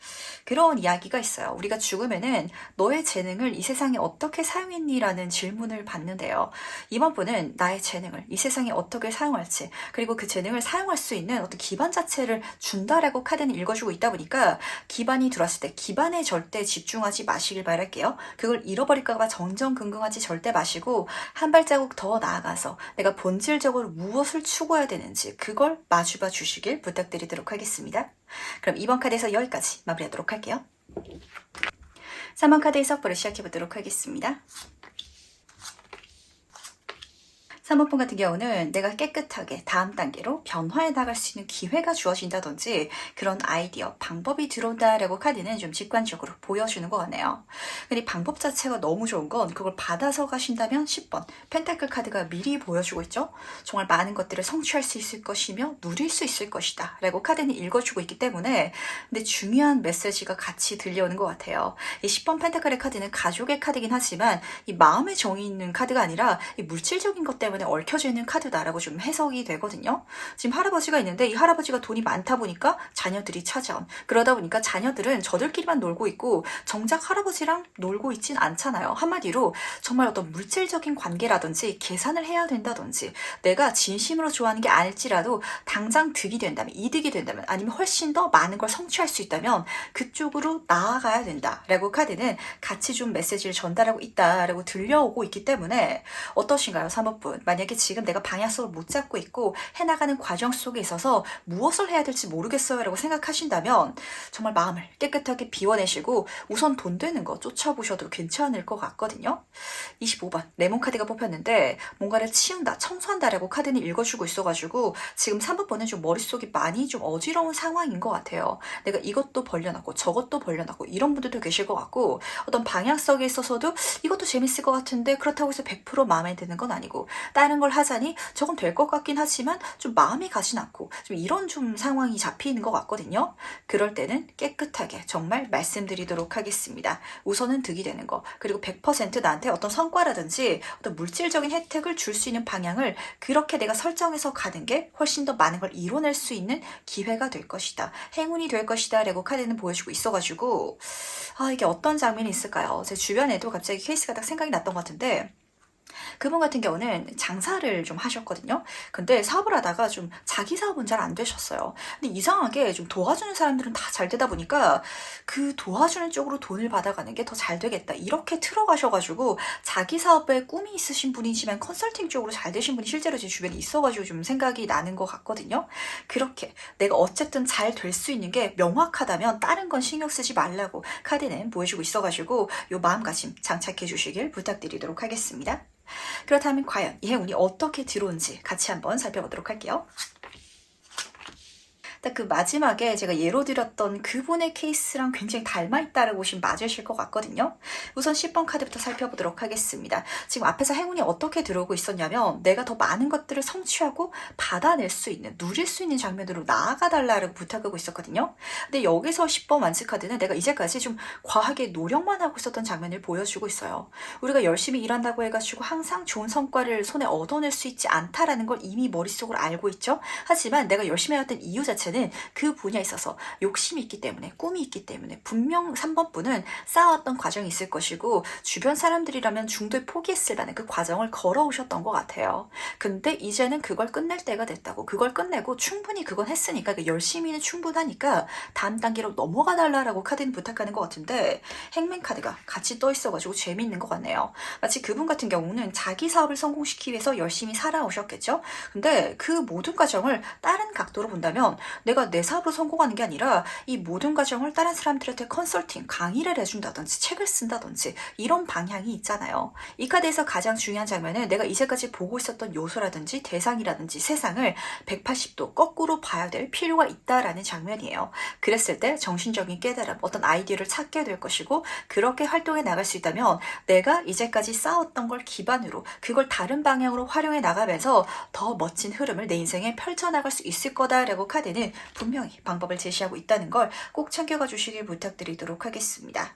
그런 이야기가 있어요. 우리가 죽으면은 너의 재능을 이 세상에 어떻게 사용했니라는 질문을 받는데요. 이번 분은 나의 재능을 이 세상에 어떻게 사용할지, 그리고 그 재능을 사용할 수 있는 어떤 기반 자체를 준다라고 카드는 읽어주고 있다 보니까 기반이 들어왔을 때 기반에 절대 집중하지 마시길 바랄게요. 그걸 잃어버릴까봐 정정긍긍하지 절대 마시고 한 발자국 더 나아가서 내가 본질적으로 무엇을 추구해야 되는지 그걸 마주봐 주시길 부탁드리도록 하겠습니다. 그럼 이번 카드에서 여기까지 마무리하도록 할게요. 3번 카드의 석보를 시작해보도록 하겠습니다. 3번 분 같은 경우는 내가 깨끗하게 다음 단계로 변화해 나갈 수 있는 기회가 주어진다든지 그런 아이디어, 방법이 들어온다라고 카드는 좀 직관적으로 보여주는 것 같네요. 근데 방법 자체가 너무 좋은 건 그걸 받아서 가신다면 10번 펜타클 카드가 미리 보여주고 있죠. 정말 많은 것들을 성취할 수 있을 것이며 누릴 수 있을 것이다 라고 카드는 읽어주고 있기 때문에 근데 중요한 메시지가 같이 들려오는 것 같아요. 이 10번 펜타클의 카드는 가족의 카드긴 하지만 이 마음의 정이 있는 카드가 아니라 이 물질적인 것 때문에 얽혀져 있는 카드다라고 좀 해석이 되거든요. 지금 할아버지가 있는데 이 할아버지가 돈이 많다 보니까 자녀들이 찾아온, 그러다 보니까 자녀들은 저들끼리만 놀고 있고 정작 할아버지랑 놀고 있진 않잖아요. 한마디로 정말 어떤 물질적인 관계라든지 계산을 해야 된다든지 내가 진심으로 좋아하는 게 아닐지라도 당장 득이 된다면, 이득이 된다면, 아니면 훨씬 더 많은 걸 성취할 수 있다면 그쪽으로 나아가야 된다라고 카드는 같이 좀 메시지를 전달하고 있다라고 들려오고 있기 때문에 어떠신가요? 3번 분. 만약에 지금 내가 방향성을 못 잡고 있고 해나가는 과정 속에 있어서 무엇을 해야 될지 모르겠어요 라고 생각하신다면 정말 마음을 깨끗하게 비워내시고 우선 돈 되는 거 쫓아보셔도 괜찮을 것 같거든요. 25번 레몬 카드가 뽑혔는데 뭔가를 치운다, 청소한다 라고 카드는 읽어주고 있어가지고 지금 3번 번은 좀 머릿속이 많이 좀 어지러운 상황인 것 같아요. 내가 이것도 벌려놨고 저것도 벌려놨고 이런 분들도 계실 것 같고 어떤 방향성에 있어서도 이것도 재밌을 것 같은데 그렇다고 해서 100% 마음에 드는 건 아니고 다른 걸 하자니 저건 될 것 같긴 하지만 좀 마음이 가진 않고 좀 이런 좀 상황이 잡히는 것 같거든요. 그럴 때는 깨끗하게 정말 말씀드리도록 하겠습니다. 우선은 득이 되는 거, 그리고 100% 나한테 어떤 성과라든지 어떤 물질적인 혜택을 줄 수 있는 방향을 그렇게 내가 설정해서 가는 게 훨씬 더 많은 걸 이뤄낼 수 있는 기회가 될 것이다, 행운이 될 것이다 라고 카드는 보여주고 있어가지고 이게 어떤 장면이 있을까요? 제 주변에도 갑자기 케이스가 딱 생각이 났던 것 같은데 그분 같은 경우는 장사를 좀 하셨거든요. 근데 사업을 하다가 좀 자기 사업은 잘 안 되셨어요. 근데 이상하게 좀 도와주는 사람들은 다 잘 되다 보니까 그 도와주는 쪽으로 돈을 받아가는 게 더 잘 되겠다. 이렇게 틀어가셔가지고 자기 사업에 꿈이 있으신 분이지만 컨설팅 쪽으로 잘 되신 분이 실제로 제 주변에 있어가지고 좀 생각이 나는 것 같거든요. 그렇게 내가 어쨌든 잘 될 수 있는 게 명확하다면 다른 건 신경 쓰지 말라고 카드는 보여주고 있어가지고 요 마음가짐 장착해 주시길 부탁드리도록 하겠습니다. 그렇다면 과연 이 행운이 어떻게 들어온지 같이 한번 살펴보도록 할게요. 딱 그 마지막에 제가 예로 들었던 그분의 케이스랑 굉장히 닮아있다라고 보시면 맞으실 것 같거든요. 우선 10번 카드부터 살펴보도록 하겠습니다. 지금 앞에서 행운이 어떻게 들어오고 있었냐면 내가 더 많은 것들을 성취하고 받아낼 수 있는, 누릴 수 있는 장면으로 나아가달라고 부탁하고 있었거든요. 근데 여기서 10번 완스 카드는 내가 이제까지 좀 과하게 노력만 하고 있었던 장면을 보여주고 있어요. 우리가 열심히 일한다고 해가지고 항상 좋은 성과를 손에 얻어낼 수 있지 않다라는 걸 이미 머릿속으로 알고 있죠. 하지만 내가 열심히 해왔던 이유 자체는 그 분야에 있어서 욕심이 있기 때문에, 꿈이 있기 때문에 분명 3번 분은 쌓아왔던 과정이 있을 것이고 주변 사람들이라면 중도에 포기했을 만한 그 과정을 걸어오셨던 것 같아요. 근데 이제는 그걸 끝낼 때가 됐다고, 그걸 끝내고 충분히 그건 했으니까 그 열심히는 충분하니까 다음 단계로 넘어가 달라라고 카드는 부탁하는 것 같은데 행맨 카드가 같이 떠 있어가지고 재미있는 것 같네요. 마치 그분 같은 경우는 자기 사업을 성공시키기 위해서 열심히 살아오셨겠죠. 근데 그 모든 과정을 다른 각도로 본다면 내가 내 사업으로 성공하는 게 아니라 이 모든 과정을 다른 사람들한테 컨설팅, 강의를 해준다든지 책을 쓴다든지 이런 방향이 있잖아요. 이 카드에서 가장 중요한 장면은 내가 이제까지 보고 있었던 요소라든지 대상이라든지 세상을 180도 거꾸로 봐야 될 필요가 있다라는 장면이에요. 그랬을 때 정신적인 깨달음, 어떤 아이디어를 찾게 될 것이고 그렇게 활동해 나갈 수 있다면 내가 이제까지 쌓았던 걸 기반으로 그걸 다른 방향으로 활용해 나가면서 더 멋진 흐름을 내 인생에 펼쳐나갈 수 있을 거다라고 카드는 분명히 방법을 제시하고 있다는 걸 꼭 챙겨가 주시길 부탁드리도록 하겠습니다.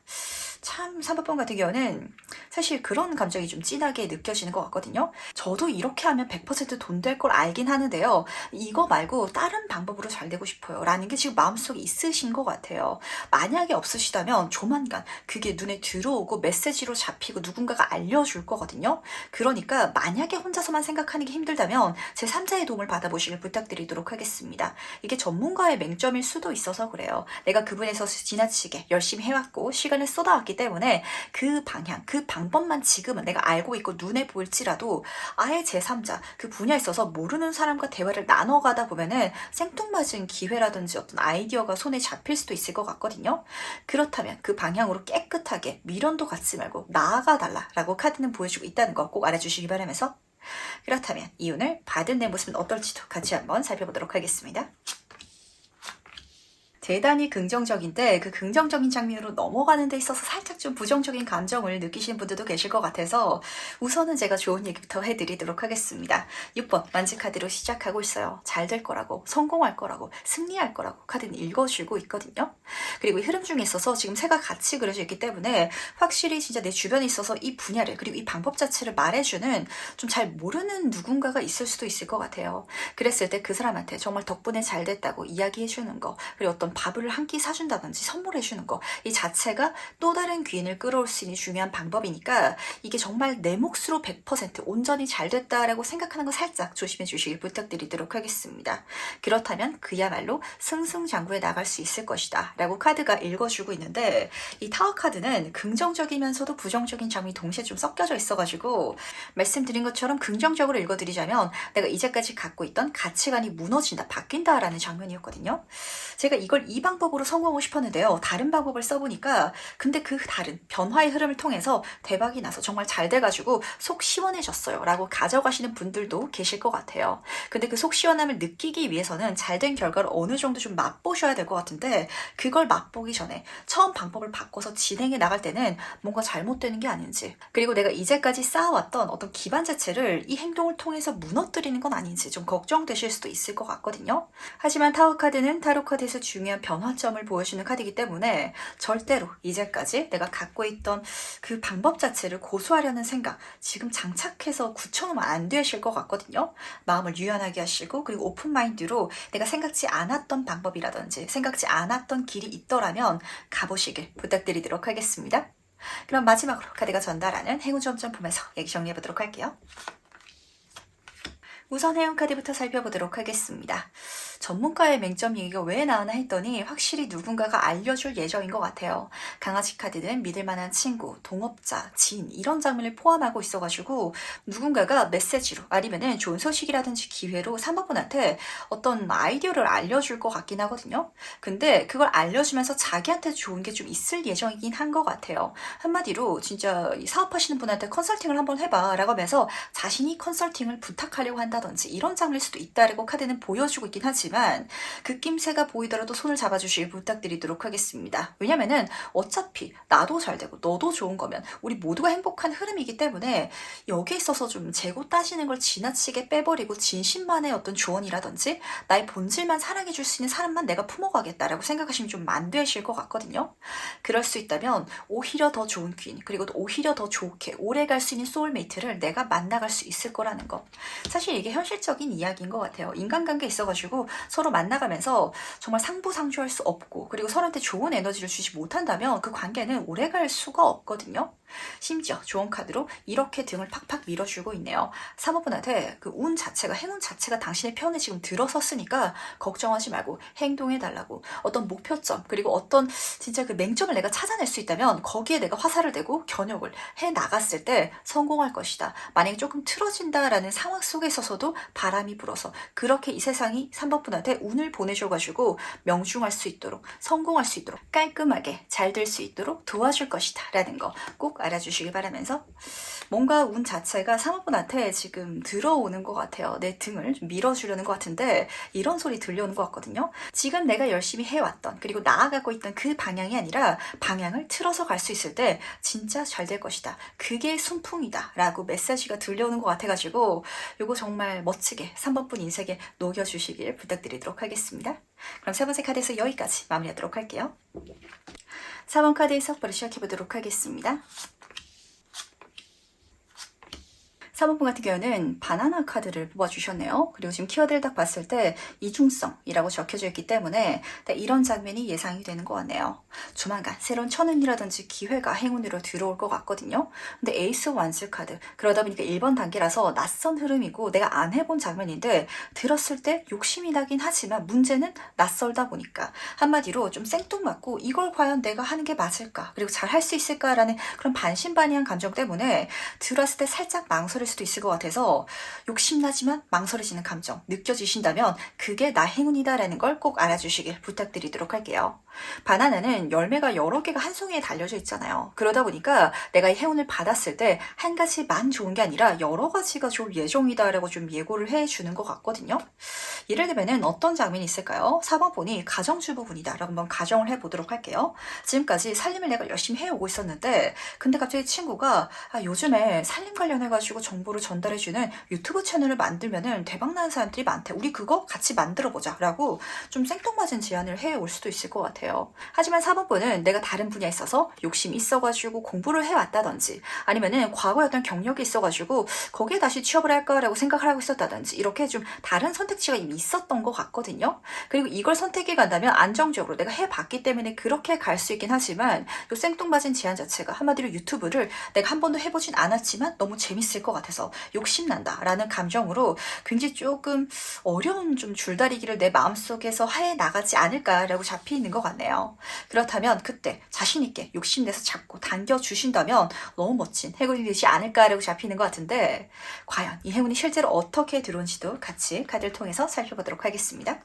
참 3번 같은 경우는 사실 그런 감정이 좀 진하게 느껴지는 것 같거든요. 저도 이렇게 하면 100% 돈 될 걸 알긴 하는데요. 이거 말고 다른 방법으로 잘 되고 싶어요 라는 게 지금 마음속에 있으신 것 같아요. 만약에 없으시다면 조만간 그게 눈에 들어오고 메시지로 잡히고 누군가가 알려줄 거거든요. 그러니까 만약에 혼자서만 생각하는 게 힘들다면 제3자의 도움을 받아보시길 부탁드리도록 하겠습니다. 이게 전문가의 맹점일 수도 있어서 그래요. 내가 그분에서 지나치게 열심히 해왔고 시간을 쏟아왔기 때문에 그 방향, 그 방법만 지금은 내가 알고 있고 눈에 보일지라도 아예 제3자, 그 분야에 있어서 모르는 사람과 대화를 나눠가다 보면은 생뚱맞은 기회라든지 어떤 아이디어가 손에 잡힐 수도 있을 것 같거든요. 그렇다면 그 방향으로 깨끗하게 미련도 갖지 말고 나아가달라라고 카드는 보여주고 있다는 거 꼭 알아주시기 바라면서 그렇다면 이 오늘 받은 내 모습은 어떨지도 같이 한번 살펴보도록 하겠습니다. 대단히 긍정적인데 그 긍정적인 장면으로 넘어가는 데 있어서 살짝 좀 부정적인 감정을 느끼시는 분들도 계실 것 같아서 우선은 제가 좋은 얘기부터 해드리도록 하겠습니다. 6번 만지 카드로 시작하고 있어요. 잘 될 거라고, 성공할 거라고, 승리할 거라고 카드는 읽어주고 있거든요. 그리고 이 흐름 중에 있어서 지금 새가 같이 그려져 있기 때문에 확실히 진짜 내 주변에 있어서 이 분야를 그리고 이 방법 자체를 말해주는 좀 잘 모르는 누군가가 있을 수도 있을 것 같아요. 그랬을 때 그 사람한테 정말 덕분에 잘 됐다고 이야기해주는 거, 그리고 어떤 밥을 한 끼 사준다든지 선물해주는 거, 이 자체가 또 다른 귀인을 끌어올 수 있는 중요한 방법이니까 이게 정말 내 몫으로 100% 온전히 잘 됐다라고 생각하는 거 살짝 조심해 주시길 부탁드리도록 하겠습니다. 그렇다면 그야말로 승승장구해 나갈 수 있을 것이다 라고 카드가 읽어주고 있는데 이 타워 카드는 긍정적이면서도 부정적인 장면이 동시에 좀 섞여져 있어가지고 말씀드린 것처럼 긍정적으로 읽어드리자면 내가 이제까지 갖고 있던 가치관이 무너진다, 바뀐다라는 장면이었거든요. 제가 이걸 이 방법으로 성공하고 싶었는데요. 다른 방법을 써보니까 근데 그 다른 변화의 흐름을 통해서 대박이 나서 정말 잘 돼가지고 속 시원해졌어요 라고 가져가시는 분들도 계실 것 같아요. 근데 그 속 시원함을 느끼기 위해서는 잘된 결과를 어느 정도 좀 맛보셔야 될 것 같은데 그걸 맛보기 전에 처음 방법을 바꿔서 진행해 나갈 때는 뭔가 잘못되는 게 아닌지, 그리고 내가 이제까지 쌓아왔던 어떤 기반 자체를 이 행동을 통해서 무너뜨리는 건 아닌지 좀 걱정되실 수도 있을 것 같거든요. 하지만 타워 카드는 타로 카드에서 중요한 변화점을 보여주는 카드이기 때문에 절대로 이제까지 내가 갖고 있던 그 방법 자체를 고수하려는 생각 지금 장착해서 굳혀놓으면 안 되실 것 같거든요. 마음을 유연하게 하시고 그리고 오픈 마인드로 내가 생각지 않았던 방법이라든지 생각지 않았던 길이 있더라면 가보시길 부탁드리도록 하겠습니다. 그럼 마지막으로 카드가 전달하는 행운 점점 보면서 얘기 정리해보도록 할게요. 우선 행운 카드부터 살펴보도록 하겠습니다. 전문가의 맹점 얘기가 왜 나오나 했더니 확실히 누군가가 알려줄 예정인 것 같아요. 강아지 카드는 믿을만한 친구, 동업자, 지인 이런 장면을 포함하고 있어가지고 누군가가 메시지로 아니면은 좋은 소식이라든지 기회로 3번분한테 어떤 아이디어를 알려줄 것 같긴 하거든요. 근데 그걸 알려주면서 자기한테 좋은 게 좀 있을 예정이긴 한 것 같아요. 한마디로 진짜 사업하시는 분한테 컨설팅을 한번 해봐 라고 하면서 자신이 컨설팅을 부탁하려고 한다든지 이런 장면일 수도 있다라고 카드는 보여주고 있긴 하지만 그 낌새가 보이더라도 손을 잡아주시길 부탁드리도록 하겠습니다. 왜냐면은 어차피 나도 잘 되고 너도 좋은 거면 우리 모두가 행복한 흐름이기 때문에 여기에 있어서 좀 재고 따지는 걸 지나치게 빼버리고 진심만의 어떤 조언이라든지 나의 본질만 사랑해줄 수 있는 사람만 내가 품어가겠다라고 생각하시면 좀 안 되실 것 같거든요. 그럴 수 있다면 오히려 더 좋은 귀인 그리고 오히려 더 좋게 오래 갈 수 있는 소울메이트를 내가 만나갈 수 있을 거라는 거. 사실 이게 현실적인 이야기인 것 같아요. 인간관계에 있어가지고 서로 만나가면서 정말 상부상조할 수 없고 그리고 서로한테 좋은 에너지를 주지 못한다면 그 관계는 오래갈 수가 없거든요. 심지어 좋은 카드로 이렇게 등을 팍팍 밀어주고 있네요. 사모분한테 그 운 자체가 행운 자체가 당신의 편에 지금 들어섰으니까 걱정하지 말고 행동해달라고 어떤 목표점 그리고 어떤 진짜 그 맹점을 내가 찾아낼 수 있다면 거기에 내가 화살을 대고 겨냥을 해나갔을 때 성공할 것이다. 만약에 조금 틀어진다라는 상황 속에 있어서도 바람이 불어서 그렇게 이 세상이 3번분한테 운을 보내줘가지고 명중할 수 있도록 성공할 수 있도록 깔끔하게 잘 될 수 있도록 도와줄 것이다 라는 거 꼭 알아주시길 바라면서 뭔가 운 자체가 3번분한테 지금 들어오는 것 같아요. 내 등을 좀 밀어주려는 것 같은데 이런 소리 들려오는 것 같거든요. 지금 내가 열심히 해왔던 그리고 나아가고 있던 그 방향이 아니라 방향을 틀어서 갈 수 있을 때 진짜 잘 될 것이다. 그게 순풍이다 라고 메시지가 들려오는 것 같아가지고 이거 정말 멋지게 3번분 인생에 녹여주시길 부탁드리도록 하겠습니다. 그럼 세 번째 카드에서 여기까지 마무리하도록 할게요. 4번 카드의 석보를 시작해보도록 하겠습니다. 3번분 같은 경우는 바나나 카드를 뽑아주셨네요. 그리고 지금 키워드를 딱 봤을 때 이중성이라고 적혀져 있기 때문에 이런 장면이 예상이 되는 것 같네요. 조만간 새로운 천운이라든지 기회가 행운으로 들어올 것 같거든요. 근데 에이스 완스 카드 그러다 보니까 1번 단계라서 낯선 흐름이고 내가 안 해본 장면인데 들었을 때 욕심이 나긴 하지만 문제는 낯설다 보니까 한마디로 좀 생뚱맞고 이걸 과연 내가 하는 게 맞을까 그리고 잘 할 수 있을까라는 그런 반신반의한 감정 때문에 들었을 때 살짝 망설일 수도 있을 것 같아서 욕심나지만 망설여지는 감정 느껴지신다면 그게 나 행운이다라는 걸 꼭 알아주시길 부탁드리도록 할게요. 바나나는 열매가 여러 개가 한 송이에 달려져 있잖아요. 그러다 보니까 내가 이 행운을 받았을 때 한 가지만 좋은 게 아니라 여러 가지가 좋을 예정이다라고 좀 예고를 해주는 것 같거든요. 예를 들면 어떤 장면이 있을까요? 4번 분이 가정주부분이다 라고 한번 가정을 해보도록 할게요. 지금까지 살림을 내가 열심히 해오고 있었는데 근데 갑자기 친구가 요즘에 살림 관련해가지고 정보를 전달해주는 유튜브 채널을 만들면 대박나는 사람들이 많대. 우리 그거 같이 만들어보자 라고 좀 생뚱맞은 제안을 해올 수도 있을 것 같아요. 하지만 4번 분은 내가 다른 분야에 있어서 욕심이 있어가지고 공부를 해왔다든지 아니면은 과거에 어떤 경력이 있어가지고 거기에 다시 취업을 할까라고 생각을 하고 있었다든지 이렇게 좀 다른 선택지가 이미 있었던 것 같거든요. 그리고 이걸 선택해 간다면 안정적으로 내가 해봤기 때문에 그렇게 갈 수 있긴 하지만 요 생뚱맞은 제안 자체가 한마디로 유튜브를 내가 한 번도 해보진 않았지만 너무 재밌을 것 같아서 욕심난다 라는 감정으로 굉장히 조금 어려운 좀 줄다리기를 내 마음속에서 해 나가지 않을까라고 잡혀있는 것 같네요. 그렇다면 그때 자신있게 욕심내서 잡고 당겨주신다면 너무 멋진 행운이 되지 않을까라고 잡히는 것 같은데 과연 이 행운이 실제로 어떻게 들어온지도 같이 카드를 통해서 살펴보도록 하겠습니다.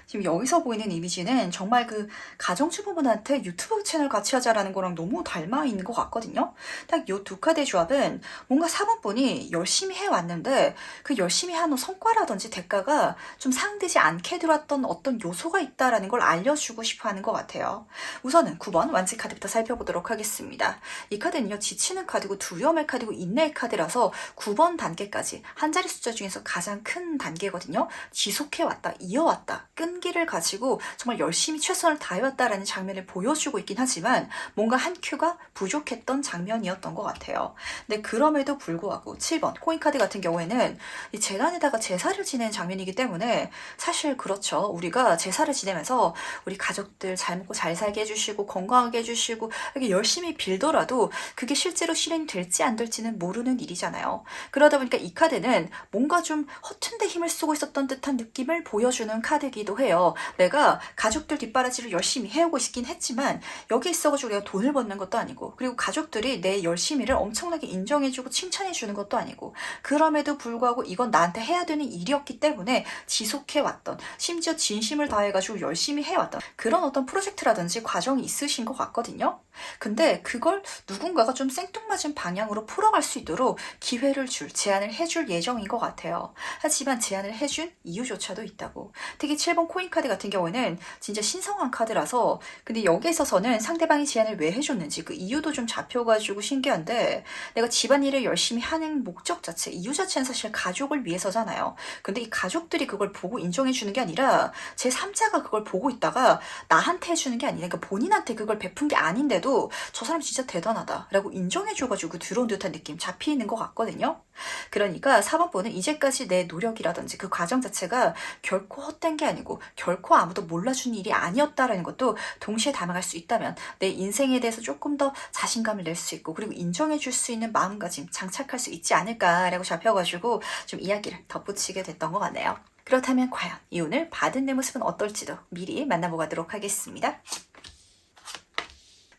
지금 여기서 보이는 이미지는 정말 그 가정주부분한테 유튜브 채널 같이 하자라는 거랑 너무 닮아 있는 것 같거든요. 딱 이 두 카드의 조합은 뭔가 4번분이 열심히 해왔는데 그 열심히 한 성과라든지 대가가 좀 상되지 않게 들어왔던 어떤 요소가 있다라는 걸 알려주고 싶어 하는 것 같아요. 우선은 9번 완지 카드부터 살펴보도록 하겠습니다. 이 카드는요 지치는 카드고 두려움의 카드고 인내의 카드라서 9번 단계까지 한 자리 숫자 중에서 가장 큰 단계거든요. 지속해왔다, 이어왔다, 끈 끈기를 가지고 정말 열심히 최선을 다해왔다라는 장면을 보여주고 있긴 하지만 뭔가 한 큐가 부족했던 장면이었던 것 같아요. 근데 그럼에도 불구하고 7번 코인카드 같은 경우에는 이 재단에다가 제사를 지내는 장면이기 때문에 사실 그렇죠. 우리가 제사를 지내면서 우리 가족들 잘 먹고 잘 살게 해주시고 건강하게 해주시고 이렇게 열심히 빌더라도 그게 실제로 실행될지 안 될지는 모르는 일이잖아요. 그러다 보니까 이 카드는 뭔가 좀 허튼데 힘을 쓰고 있었던 듯한 느낌을 보여주는 카드이기도 해요. 내가 가족들 뒷바라지를 열심히 해오고 있긴 했지만 여기 있어가지고 내가 돈을 버는 것도 아니고 그리고 가족들이 내 열심히를 엄청나게 인정해주고 칭찬해주는 것도 아니고 그럼에도 불구하고 이건 나한테 해야 되는 일이었기 때문에 지속해왔던 심지어 진심을 다해가지고 열심히 해왔던 그런 어떤 프로젝트라든지 과정이 있으신 것 같거든요. 근데 그걸 누군가가 좀 생뚱맞은 방향으로 풀어갈 수 있도록 기회를 제안을 해줄 예정인 것 같아요. 하지만 제안을 해준 이유조차도 있다고. 특히 7번 코인카드 같은 경우에는 진짜 신성한 카드라서 근데 여기에 있어서는 상대방이 제안을 왜 해줬는지 그 이유도 좀 잡혀가지고 신기한데 내가 집안일을 열심히 하는 목적 자체, 이유 자체는 사실 가족을 위해서잖아요. 근데 이 가족들이 그걸 보고 인정해주는 게 아니라 제3자가 그걸 보고 있다가 나한테 해주는 게 아니라 그러니까 본인한테 그걸 베푼 게 아닌데도 저 사람 진짜 대단하다 라고 인정해줘가지고 들어온 듯한 느낌 잡히는 것 같거든요. 그러니까 4번분은 이제까지 내 노력이라든지 그 과정 자체가 결코 헛된 게 아니고 결코 아무도 몰라준 일이 아니었다라는 것도 동시에 담아갈 수 있다면 내 인생에 대해서 조금 더 자신감을 낼 수 있고 그리고 인정해줄 수 있는 마음가짐 장착할 수 있지 않을까라고 잡혀가지고 좀 이야기를 덧붙이게 됐던 것 같네요. 그렇다면 과연 이 오늘 받은 내 모습은 어떨지도 미리 만나보도록 하겠습니다.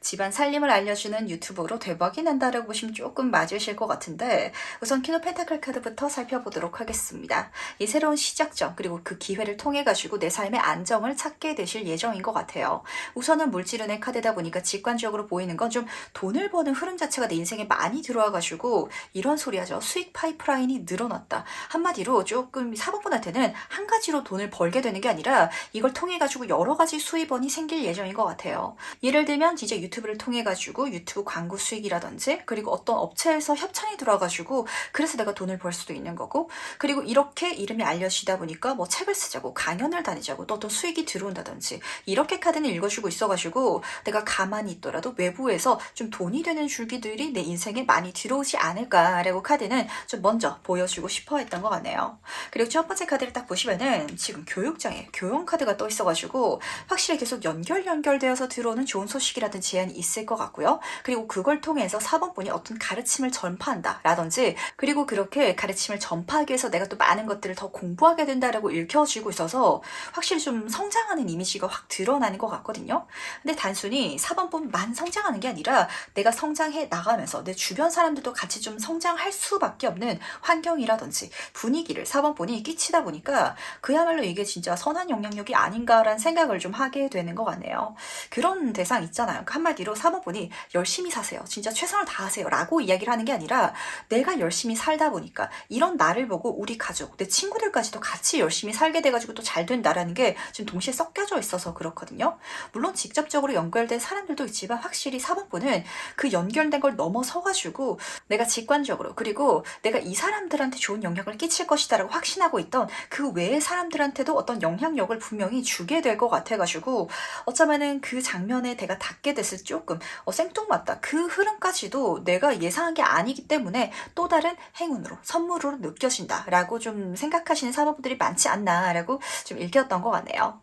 집안 살림을 알려주는 유튜버로 대박이 난다라고 보시면 조금 맞으실 것 같은데 우선 키노 펜타클 카드부터 살펴보도록 하겠습니다. 이 새로운 시작점 그리고 그 기회를 통해 가지고 내 삶의 안정을 찾게 되실 예정인 것 같아요. 우선은 물질운의 카드다 보니까 직관적으로 보이는 건 좀 돈을 버는 흐름 자체가 내 인생에 많이 들어와 가지고 이런 소리 하죠. 수익 파이프라인이 늘어났다. 한마디로 조금 사법분한테는 한 가지로 돈을 벌게 되는 게 아니라 이걸 통해 가지고 여러 가지 수입원이 생길 예정인 것 같아요. 예를 들면 진짜 유튜브를 통해 가지고 유튜브 광고 수익이라든지 그리고 어떤 업체에서 협찬이 들어와가지고 그래서 내가 돈을 벌 수도 있는 거고 그리고 이렇게 이름이 알려지다 보니까 뭐 책을 쓰자고 강연을 다니자고 또 어떤 수익이 들어온다든지 이렇게 카드는 읽어주고 있어가지고 내가 가만히 있더라도 외부에서 좀 돈이 되는 줄기들이 내 인생에 많이 들어오지 않을까라고 카드는 좀 먼저 보여주고 싶어 했던 것 같네요. 그리고 첫 번째 카드를 딱 보시면은 지금 교육장에 교원 카드가 떠 있어가지고 확실히 계속 연결되어서 들어오는 좋은 소식이라든 제안이 있을 것 같고요. 그리고 그걸 통해서 4번분이 어떤 가르침을 전파한다 라든지 그리고 그렇게 가르침을 전파하기 위해서 내가 또 많은 것들을 더 공부하게 된다라고 읽혀지고 있어서 확실히 좀 성장하는 이미지가 확 드러나는 것 같거든요. 근데 단순히 4번분만 성장하는 게 아니라 내가 성장해 나가면서 내 주변 사람들도 같이 좀 성장할 수밖에 없는 환경이라든지 분위기를 4번분이 끼치다 보니까 그야말로 이게 진짜 선한 영향력이 아닌가라는 생각을 좀 하게 되는 것 같네요. 그런 대상 있잖아요. 한마디로 4번분이 열심히 사세요. 진짜 최선을 다하세요. 라고 이야기를 하는 게 아니라 내가 열심히 살다 보니까 이런 나를 보고 우리 가족, 내 친구들까지도 같이 열심히 살게 돼가지고 또 잘 된다라는 게 지금 동시에 섞여져 있어서 그렇거든요. 물론 직접적으로 연결된 사람들도 있지만 확실히 4번분은 그 연결된 걸 넘어서가지고 내가 직관적으로 그리고 내가 이 사람들한테 좋은 영향을 끼칠 것이다라고 확신하고 있던 그 외의 사람들한테도 어떤 영향력을 분명히 주게 될 것 같아가지고 어쩌면은 그 장면에 내가 닿게 됐을 때 조금 생뚱맞다. 그 흐름까지도 내가 예상한 게 아니기 때문에 또 다른 행운으로 선물으로 느껴진다라고 좀 생각하시는 사모분들이 많지 않나라고 좀 읽혔던 것 같네요.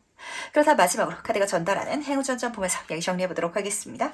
그렇다 마지막으로 카드가 전달하는 행운전전 보면서 이야기 정리해보도록 하겠습니다.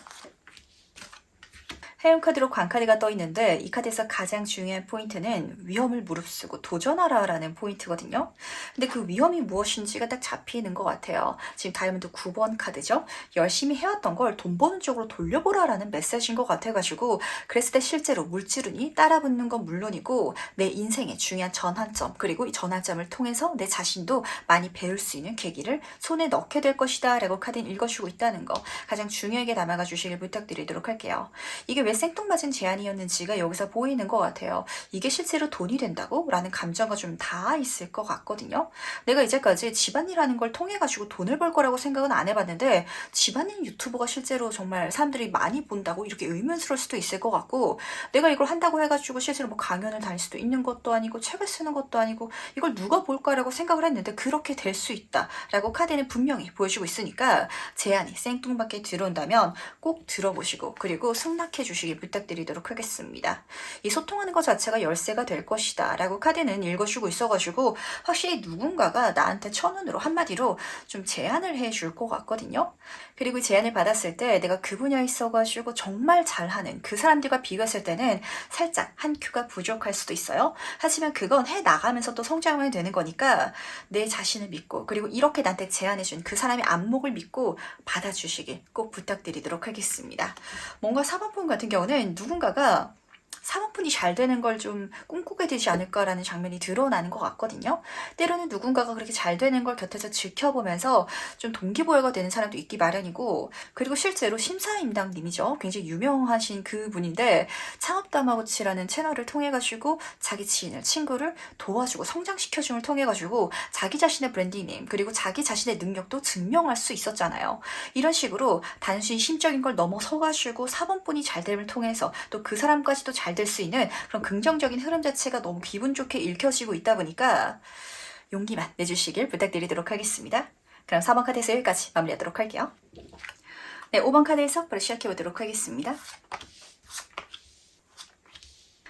해운카드로 광카드가 떠 있는데 이 카드에서 가장 중요한 포인트는 위험을 무릅쓰고 도전하라 라는 포인트거든요. 근데 그 위험이 무엇인지가 딱 잡히는 것 같아요. 지금 다이아몬드 9번 카드죠. 열심히 해왔던 걸 돈 버는 쪽으로 돌려보라 라는 메시지인 것 같아가지고 그랬을 때 실제로 물질운이 따라붙는 건 물론이고 내 인생의 중요한 전환점 그리고 이 전환점을 통해서 내 자신도 많이 배울 수 있는 계기를 손에 넣게 될 것이다 라고 카드는 읽어주고 있다는 거 가장 중요하게 담아가 주시길 부탁드리도록 할게요. 이게 왜 왜 생뚱맞은 제안이었는지가 여기서 보이는 것 같아요. 이게 실제로 돈이 된다고? 라는 감정가 좀 닿아 있을 것 같거든요. 내가 이제까지 집안일하는 걸 통해 가지고 돈을 벌 거라고 생각은 안 해봤는데 집안일 유튜버가 실제로 정말 사람들이 많이 본다고 이렇게 의문스러울 수도 있을 것 같고, 내가 이걸 한다고 해가지고 실제로 뭐 강연을 다닐 수도 있는 것도 아니고 책을 쓰는 것도 아니고 이걸 누가 볼까라고 생각을 했는데 그렇게 될 수 있다라고 카드는 분명히 보여주고 있으니까 제안이 생뚱맞게 들어온다면 꼭 들어보시고 그리고 승낙해 주시길 부탁드리도록 하겠습니다. 이 소통하는 것 자체가 열쇠가 될 것이다 라고 카드는 읽어주고 있어가지고 확실히 누군가가 나한테 첫눈으로 한마디로 좀 제안을 해줄 것 같거든요. 그리고 제안을 받았을 때 내가 그 분야에 있어가지고 정말 잘하는 그 사람들과 비교했을 때는 살짝 한 큐가 부족할 수도 있어요. 하지만 그건 해나가면서 또 성장하면 되는 거니까 내 자신을 믿고 그리고 이렇게 나한테 제안해준 그 사람의 안목을 믿고 받아주시길 꼭 부탁드리도록 하겠습니다. 뭔가 사모펀 같은 경우는 누군가가 사모펀이 잘 되는 걸 좀 꿈꾸게 되지 않을까라는 장면이 드러나는 것 같거든요. 때로는 누군가가 그렇게 잘 되는 걸 곁에서 지켜보면서 좀 동기부여가 되는 사람도 있기 마련이고, 그리고 실제로 심사임당님이죠. 굉장히 유명하신 그분인데 창업다마고치라는 채널을 통해 가지고 자기 지인을 친구를 도와주고 성장시켜줌을 통해 가지고 자기 자신의 브랜딩님 그리고 자기 자신의 능력도 증명할 수 있었잖아요. 이런 식으로 단순히 심적인 걸 넘어서 가지고 사모펀이 잘 됨을 통해서 또 그 사람까지도 잘 될 수 있는 그런 긍정적인 흐름 자체가 너무 기분 좋게 읽혀지고 있다 보니까 용기만 내주시길 부탁드리도록 하겠습니다. 그럼 4번 카드에서 여기까지 마무리하도록 할게요. 네, 5번 카드에서 바로 시작해보도록 하겠습니다.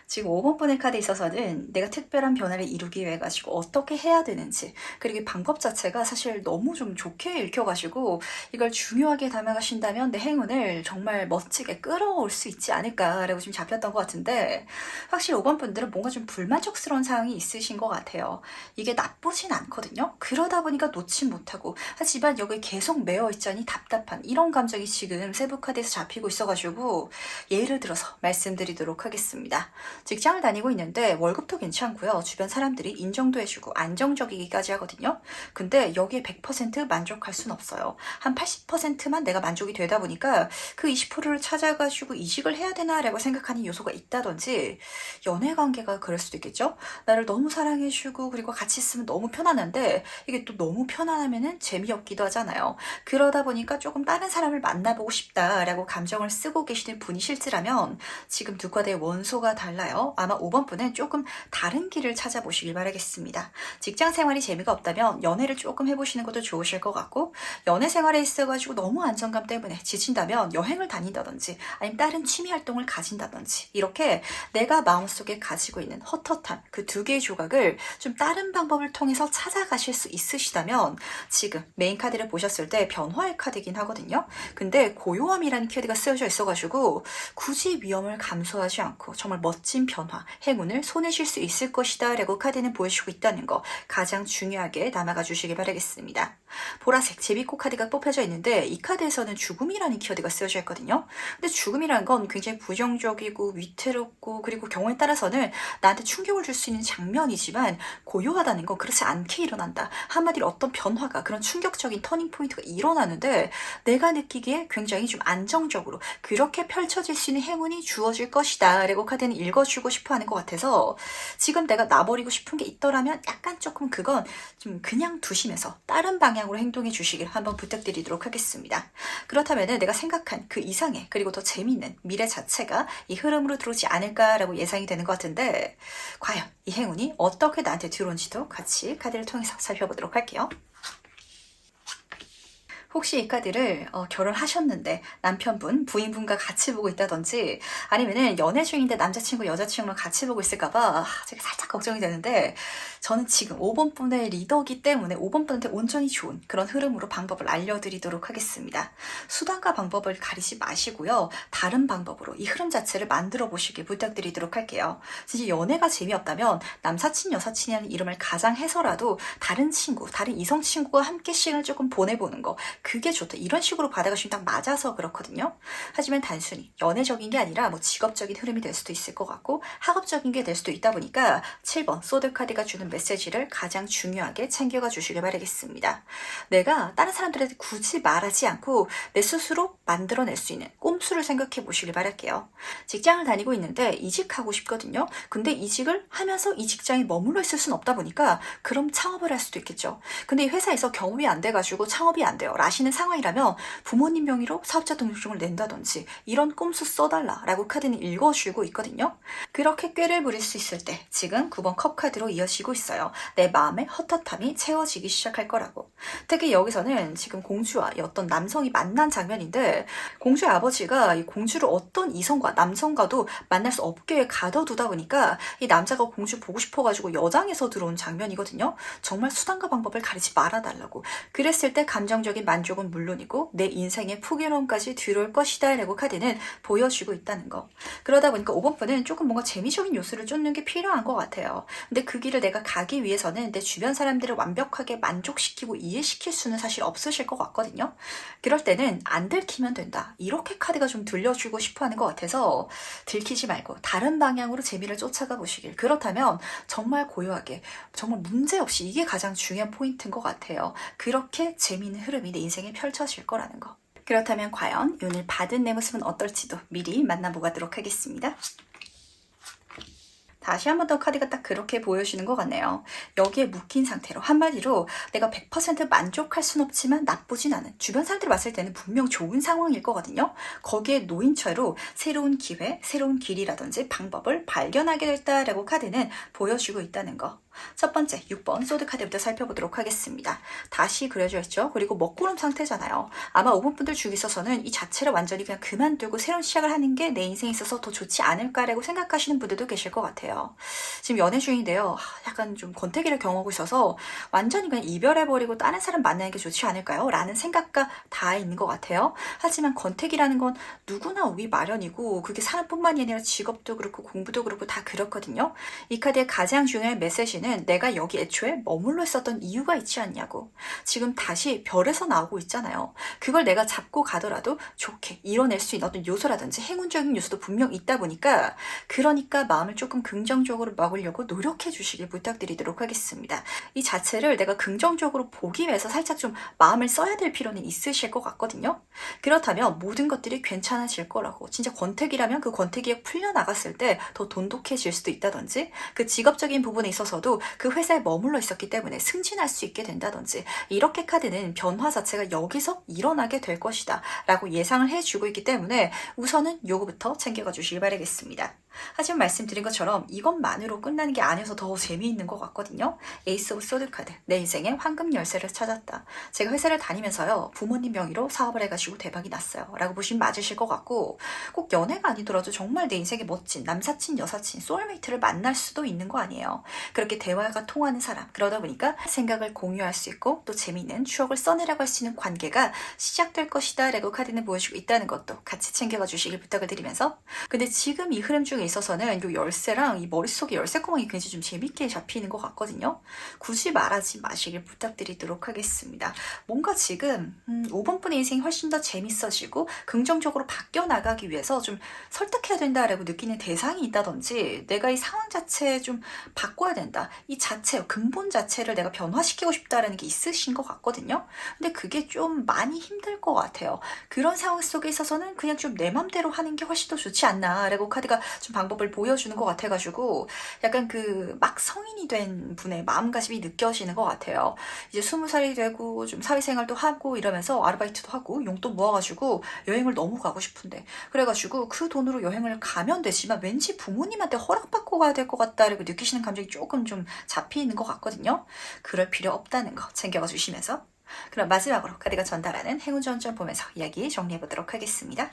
지금 5번 번의 카드에 있어서는 내가 특별한 변화를 이루기 위해 가지고 어떻게 해야 되는지 그리고 이 방법 자체가 사실 너무 좀 좋게 읽혀가지고 이걸 중요하게 담아가신다면 내 행운을 정말 멋지게 끌어올 수 있지 않을까라고 좀 잡혔던 것 같은데, 확실히 5번 분들은 뭔가 좀 불만족스러운 상황이 있으신 것 같아요. 이게 나쁘진 않거든요. 그러다 보니까 놓진 못하고, 하지만 여기 계속 매여 있자니 답답한 이런 감정이 지금 세부 카드에서 잡히고 있어가지고 예를 들어서 말씀드리도록 하겠습니다. 직장을 다니고 있는데 월급도 괜찮고요. 주변 사람들이 인정도 해주고 안정적이기까지 하거든요. 근데 여기에 100% 만족할 순 없어요. 한 80%만 내가 만족이 되다 보니까 그 20%를 찾아가지고 이직을 해야 되나라고 생각하는 요소가 있다든지, 연애관계가 그럴 수도 있겠죠. 나를 너무 사랑해주고 그리고 같이 있으면 너무 편안한데 이게 또 너무 편안하면은 재미없기도 하잖아요. 그러다 보니까 조금 다른 사람을 만나보고 싶다라고 감정을 쓰고 계시는 분이 실제라면 지금 두 카드의 원소가 달라요. 아마 5번 분은 조금 다른 길을 찾아보시길 바라겠습니다. 직장 생활이 재미가 없다면 연애를 조금 해보시는 것도 좋으실 것 같고, 연애 생활에 있어가지고 너무 안정감 때문에 지친다면 여행을 다닌다든지 아니면 다른 취미 활동을 가진다든지, 이렇게 내가 마음속에 가지고 있는 헛헛한 그 두 개의 조각을 좀 다른 방법을 통해서 찾아가실 수 있으시다면 지금 메인 카드를 보셨을 때 변화의 카드이긴 하거든요. 근데 고요함이라는 키워드가 쓰여져 있어가지고 굳이 위험을 감수하지 않고 정말 멋진 변화, 행운을 손에 쥘 수 있을 것이다 라고 카드는 보여주고 있다는 거 가장 중요하게 담아가 주시길 바라겠습니다. 보라색 제비꽃 카드가 뽑혀져 있는데 이 카드에서는 죽음이라는 키워드가 쓰여져 있거든요. 근데 죽음이라는 건 굉장히 부정적이고 위태롭고 그리고 경우에 따라서는 나한테 충격을 줄 수 있는 장면이지만, 고요하다는 건 그렇지 않게 일어난다. 한마디로 어떤 변화가, 그런 충격적인 터닝 포인트가 일어나는데 내가 느끼기에 굉장히 좀 안정적으로 그렇게 펼쳐질 수 있는 행운이 주어질 것이다 라고 카드는 읽어주고 싶어 하는 것 같아서, 지금 내가 놔버리고 싶은 게 있더라면 약간 조금 그건 좀 그냥 두시면서 다른 방향으로 행동해 주시길 한번 부탁드리도록 하겠습니다. 그렇다면 내가 생각한 그 이상의 그리고 더 재미있는 미래 자체가 이 흐름으로 들어오지 않을까라고 예상이 되는 것 같은데, 과연 이 행운이 어떻게 나한테 들어온지도 같이 카드를 통해서 살펴보도록 할게요. 혹시 이 카드를 결혼하셨는데 남편분, 부인분과 같이 보고 있다든지, 아니면은 연애 중인데 남자친구, 여자친구랑 같이 보고 있을까봐 제가 살짝 걱정이 되는데, 저는 지금 5번 분의 리더기 때문에 5번 분한테 온전히 좋은 그런 흐름으로 방법을 알려드리도록 하겠습니다. 수단과 방법을 가리지 마시고요. 다른 방법으로 이 흐름 자체를 만들어 보시길 부탁드리도록 할게요. 진짜 연애가 재미없다면 남사친, 여사친이라는 이름을 가장해서라도 다른 친구, 다른 이성 친구와 함께 시간을 조금 보내보는 거, 그게 좋다. 이런 식으로 받아가시면 딱 맞아서 그렇거든요. 하지만 단순히 연애적인 게 아니라 뭐 직업적인 흐름이 될 수도 있을 것 같고 학업적인 게 될 수도 있다 보니까 7번 소드카드가 주는 메시지를 가장 중요하게 챙겨가 주시길 바라겠습니다. 내가 다른 사람들한테 굳이 말하지 않고 내 스스로 만들어낼 수 있는 꼼수를 생각해 보시길 바랄게요. 직장을 다니고 있는데 이직하고 싶거든요. 근데 이직을 하면서 이 직장에 머물러 있을 수는 없다 보니까 그럼 창업을 할 수도 있겠죠. 근데 이 회사에서 경험이 안 돼가지고 창업이 안 돼요 라시는 상황이라면 부모님 명의로 사업자 등록증을 낸다든지 이런 꼼수 써달라라고 카드는 읽어주고 있거든요. 그렇게 꾀를 부릴 수 있을 때 지금 9번 컵 카드로 이어지고 있어요. 내 마음의 헛헛함이 채워지기 시작할 거라고. 특히 여기서는 지금 공주와 어떤 남성이 만난 장면인데 공주의 아버지가 이 공주를 어떤 이성과 남성과도 만날 수 없게 가둬두다 보니까 이 남자가 공주 보고 싶어가지고 여장에서 들어온 장면이거든요. 정말 수단과 방법을 가리지 말아달라고. 그랬을 때 감정적인 만족은 물론이고 내 인생의 풍요로움까지 들어올 것이다 라고 카드는 보여주고 있다는 거. 그러다 보니까 5번 분은 조금 뭔가 재미적인 요소를 쫓는 게 필요한 것 같아요. 근데 그 길을 내가 가기 위해서는 내 주변 사람들을 완벽하게 만족시키고 이해시킬 수는 사실 없으실 것 같거든요. 그럴 때는 안 들키면 된다. 이렇게 카드가 좀 들려주고 싶어 하는 것 같아서 들키지 말고 다른 방향으로 재미를 쫓아가 보시길. 그렇다면 정말 고요하게 정말 문제없이 이게 가장 중요한 포인트인 것 같아요. 그렇게 재미있는 흐름이 내 인생에 펼쳐질 거라는 거. 그렇다면 과연 오늘 받은 내 모습은 어떨지도 미리 만나보도록 하겠습니다. 다시 한 번 더 카드가 딱 그렇게 보여주는 것 같네요. 여기에 묶인 상태로 한마디로 내가 100% 만족할 순 없지만 나쁘진 않은 주변 사람들이 봤을 때는 분명 좋은 상황일 거거든요. 거기에 놓인 채로 새로운 기회, 새로운 길이라든지 방법을 발견하게 됐다라고 카드는 보여주고 있다는 거. 첫 번째 6번 소드 카드부터 살펴보도록 하겠습니다. 다시 그려져 있죠. 그리고 먹구름 상태잖아요. 아마 5번 분들 중에 있어서는 이 자체를 완전히 그냥 그만두고 새로운 시작을 하는 게 내 인생에 있어서 더 좋지 않을까라고 생각하시는 분들도 계실 것 같아요. 지금 연애 중인데요. 약간 좀 권태기를 경험하고 있어서 완전히 그냥 이별해버리고 다른 사람 만나는 게 좋지 않을까요? 라는 생각과 다 있는 것 같아요. 하지만 권태기라는 건 누구나 오기 마련이고 그게 사람뿐만이 아니라 직업도 그렇고 공부도 그렇고 다 그렇거든요. 이 카드의 가장 중요한 메시지는 내가 여기 애초에 머물러 있었던 이유가 있지 않냐고. 지금 다시 별에서 나오고 있잖아요. 그걸 내가 잡고 가더라도 좋게 이뤄낼 수 있는 어떤 요소라든지 행운적인 요소도 분명 있다 보니까 그러니까 마음을 조금 긍정적으로 먹으려고 노력해 주시길 부탁드리도록 하겠습니다. 이 자체를 내가 긍정적으로 보기 위해서 살짝 좀 마음을 써야 될 필요는 있으실 것 같거든요. 그렇다면 모든 것들이 괜찮아질 거라고. 진짜 권태기라면 그 권태기가 풀려나갔을 때 더 돈독해질 수도 있다든지 그 직업적인 부분에 있어서도 그 회사에 머물러 있었기 때문에 승진할 수 있게 된다든지 이렇게 카드는 변화 자체가 여기서 일어나게 될 것이다 라고 예상을 해주고 있기 때문에 우선은 요거부터 챙겨가 주시길 바라겠습니다. 하지만 말씀드린 것처럼 이것만으로 끝나는 게 아니어서 더 재미있는 것 같거든요. 에이스 오브 소드 카드. 내 인생의 황금 열쇠를 찾았다. 제가 회사를 다니면서요. 부모님 명의로 사업을 해가지고 대박이 났어요. 라고 보시면 맞으실 것 같고 꼭 연애가 아니더라도 정말 내 인생에 멋진 남사친, 여사친, 소울메이트를 만날 수도 있는 거 아니에요. 그렇게 대화가 통하는 사람. 그러다 보니까 생각을 공유할 수 있고 또 재미있는 추억을 써내려갈 수 있는 관계가 시작될 것이다 라고 카드는 보여주고 있다는 것도 같이 챙겨가 주시길 부탁을 드리면서 근데 지금 이 흐름 중에 있어서는 이 열쇠랑 이 머릿속에 열쇠구멍이 굉장히 좀 재밌게 잡히는 것 같거든요. 굳이 말하지 마시길 부탁드리도록 하겠습니다. 뭔가 지금 5번 분의 인생이 훨씬 더 재밌어지고 긍정적으로 바뀌어 나가기 위해서 좀 설득해야 된다라고 느끼는 대상이 있다든지 내가 이 상황 자체에 좀 바꿔야 된다. 이 자체, 근본 자체를 내가 변화시키고 싶다라는 게 있으신 것 같거든요. 근데 그게 좀 많이 힘들 것 같아요. 그런 상황 속에 있어서는 그냥 좀 내 맘대로 하는 게 훨씬 더 좋지 않나 라고 카드가 좀 방법을 보여주는 것 같아가지고 약간 그 막 성인이 된 분의 마음가짐이 느껴지는 것 같아요. 이제 20살이 되고 좀 사회생활도 하고 이러면서 아르바이트도 하고 용돈 모아가지고 여행을 너무 가고 싶은데 그래가지고 그 돈으로 여행을 가면 되지만 왠지 부모님한테 허락받고 가야 될 것 같다라고 느끼시는 감정이 조금 좀 잡히는 것 같거든요. 그럴 필요 없다는 거 챙겨가 주시면서 그럼 마지막으로 카드가 전달하는 행운 전점 보면서 이야기 정리해보도록 하겠습니다.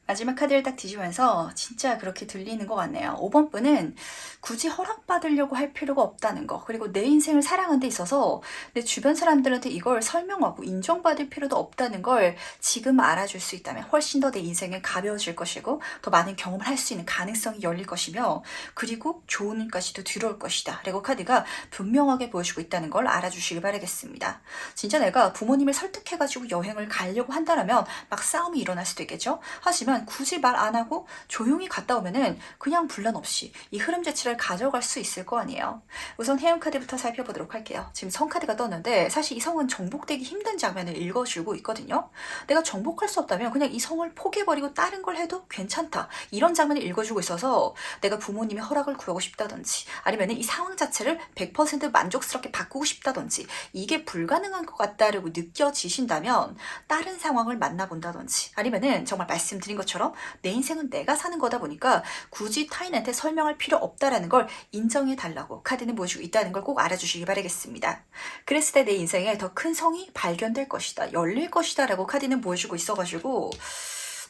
마지막 카드를 딱 뒤지면서 진짜 그렇게 들리는 것 같네요. 5번 분은 굳이 허락받으려고 할 필요가 없다는 거. 그리고 내 인생을 살아가는 데 있어서 내 주변 사람들한테 이걸 설명하고 인정받을 필요도 없다는 걸 지금 알아줄 수 있다면 훨씬 더 내 인생이 가벼워질 것이고 더 많은 경험을 할 수 있는 가능성이 열릴 것이며 그리고 좋은 일까지도 들어올 것이다. 레고 카드가 분명하게 보여주고 있다는 걸 알아주시길 바라겠습니다. 진짜 내가 부모님을 설득해가지고 여행을 가려고 한다면 막 싸움이 일어날 수도 있겠죠. 하지만 굳이 말 안 하고 조용히 갔다 오면은 그냥 분란 없이 이 흐름 자체를 가져갈 수 있을 거 아니에요. 우선 해운 카드부터 살펴보도록 할게요. 지금 성 카드가 떴는데 사실 이 성은 정복되기 힘든 장면을 읽어주고 있거든요. 내가 정복할 수 없다면 그냥 이 성을 포기해버리고 다른 걸 해도 괜찮다. 이런 장면을 읽어주고 있어서 내가 부모님의 허락을 구하고 싶다든지 아니면 이 상황 자체를 100% 만족스럽게 바꾸고 싶다든지 이게 불가능한 것 같다라고 느껴지신다면 다른 상황을 만나본다든지 아니면은 정말 말씀드린 것처럼 내 인생은 내가 사는 거다 보니까 굳이 타인한테 설명할 필요 없다라는 걸 인정해달라고 카드는 보여주고 있다는 걸 꼭 알아주시기 바라겠습니다. 그랬을 때 내 인생에 더 큰 성이 발견될 것이다, 열릴 것이다 라고 카드는 보여주고 있어가지고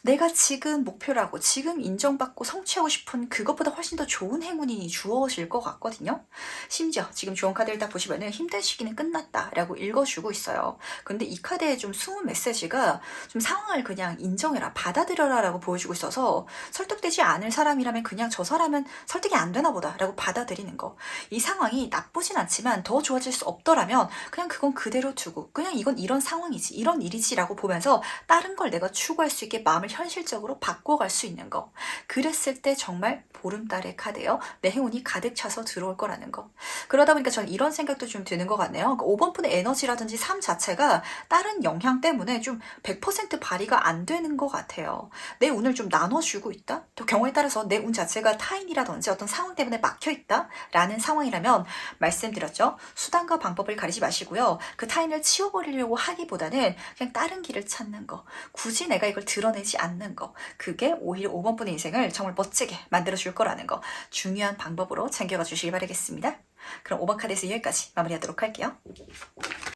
내가 지금 목표라고 지금 인정받고 성취하고 싶은 그것보다 훨씬 더 좋은 행운이 주어질 것 같거든요. 심지어 지금 주원 카드를 딱 보시면은 힘든 시기는 끝났다 라고 읽어주고 있어요. 근데 이 카드에 좀 숨은 메시지가 좀 상황을 그냥 인정해라, 받아들여라 라고 보여주고 있어서 설득되지 않을 사람이라면 그냥 저 사람은 설득이 안 되나 보다 라고 받아들이는 거. 이 상황이 나쁘진 않지만 더 좋아질 수 없더라면 그냥 그건 그대로 두고 그냥 이건 이런 상황이지 이런 일이지 라고 보면서 다른 걸 내가 추구할 수 있게 마음을 현실적으로 바꿔갈 수 있는 거. 그랬을 때 정말 보름달의 카드예요. 내 행운이 가득 차서 들어올 거라는 거. 그러다 보니까 저는 이런 생각도 좀 드는 것 같네요. 그러니까 5번 푼의 에너지라든지 삶 자체가 다른 영향 때문에 좀 100% 발휘가 안 되는 것 같아요. 내 운을 좀 나눠주고 있다? 또 경우에 따라서 내 운 자체가 타인이라든지 어떤 상황 때문에 막혀있다? 라는 상황이라면 말씀드렸죠. 수단과 방법을 가리지 마시고요. 그 타인을 치워버리려고 하기보다는 그냥 다른 길을 찾는 거. 굳이 내가 이걸 드러내지 않는 거. 그게 오히려 5번 분의 인생을 정말 멋지게 만들어줄 거라는 거. 중요한 방법으로 챙겨가 주시기 바라겠습니다. 그럼 5번 카드에서 여기까지 마무리하도록 할게요.